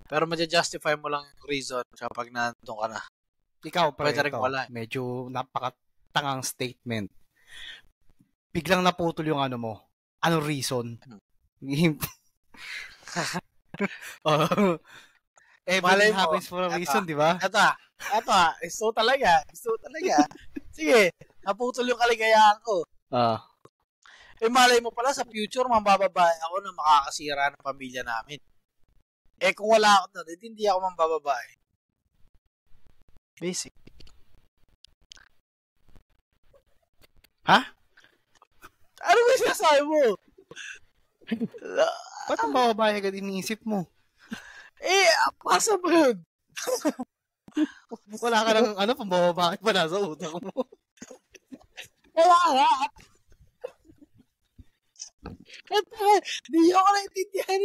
S1: Pero ma-justify mo lang yung reason kapag nandun ka na.
S3: Ikaw, pre,
S1: wala.
S3: Medyo napakatangang statement. Biglang naputol yung mo. Anong reason? Everything happens for a reason, di ba?
S1: Ito gusto talaga. Sige, naputol yung kaligayahan ko. Malay mo pala sa future, mambababae ako na makakasira ng pamilya namin. Kung wala ako doon, hindi ako mambababae. Basic.
S3: Ha?
S1: Ano ba sinasabi mo?
S3: Ba't ang bababae agad iniisip mo?
S1: Pasa ba yun?
S3: Wala ka ng pambababae pa nasa utak mo.
S1: Wala nga. Hindi ako naintindihan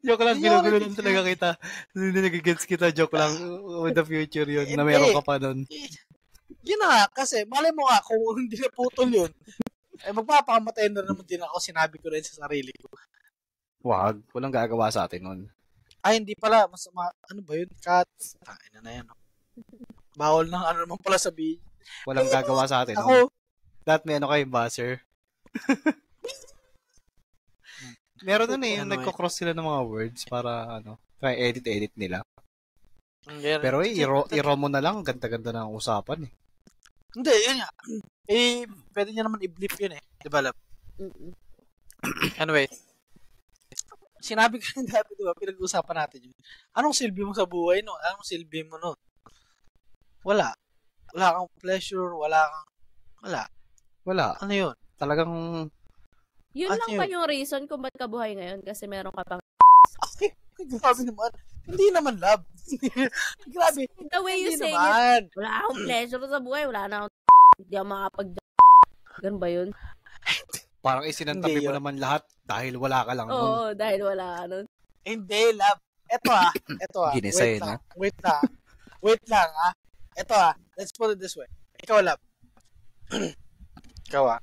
S3: Joke lang, ginugulo lang talaga kita. Hindi nagigets kita, joke lang. With the future yun, na meron ka pa nun.
S1: Yun na, kasi malay mo nga, kung hindi na putol yun, magpapakamatay na naman din ako, sinabi ko rin sa sarili ko.
S3: Wag, walang gagawa sa atin nun.
S1: Hindi pala, masama, ano ba yun? Cut. Tain na yan. Bawal na, naman pala sabihin.
S3: Walang gagawa sa atin nun. That may kayo, buzzer. Meron nun yung nagko-cross sila ng mga words para kaya edit nila. Pero i-raw mo na lang, ganda-ganda na ang usapan
S1: Hindi, yun nga. Pwede niya naman i-blip yun Diba, love? Anyway, sinabi ko rin dati, diba, pinag-usapan natin yun. Anong silbi mo sa buhay, no? Anong silbi mo, no? Wala. Wala kang pleasure, wala. Ano yun?
S3: Talagang
S2: yun lang ba yung reason kung ba't ka buhay ngayon? Kasi meron ka pang
S1: grabe naman. Hindi naman, love. Grabe.
S2: The way you say
S1: naman.
S2: Wala akong pleasure sa buhay. Wala na akong hindi ako makapag ganun ba yun?
S3: Parang isinantabi mo naman lahat dahil wala ka lang nun.
S2: Oo, dahil wala ka nun.
S1: Hindi, love. Ito
S3: Ginisay, no?
S1: Wait lang. Ito let's put it this way. Ikaw, love. Ikaw,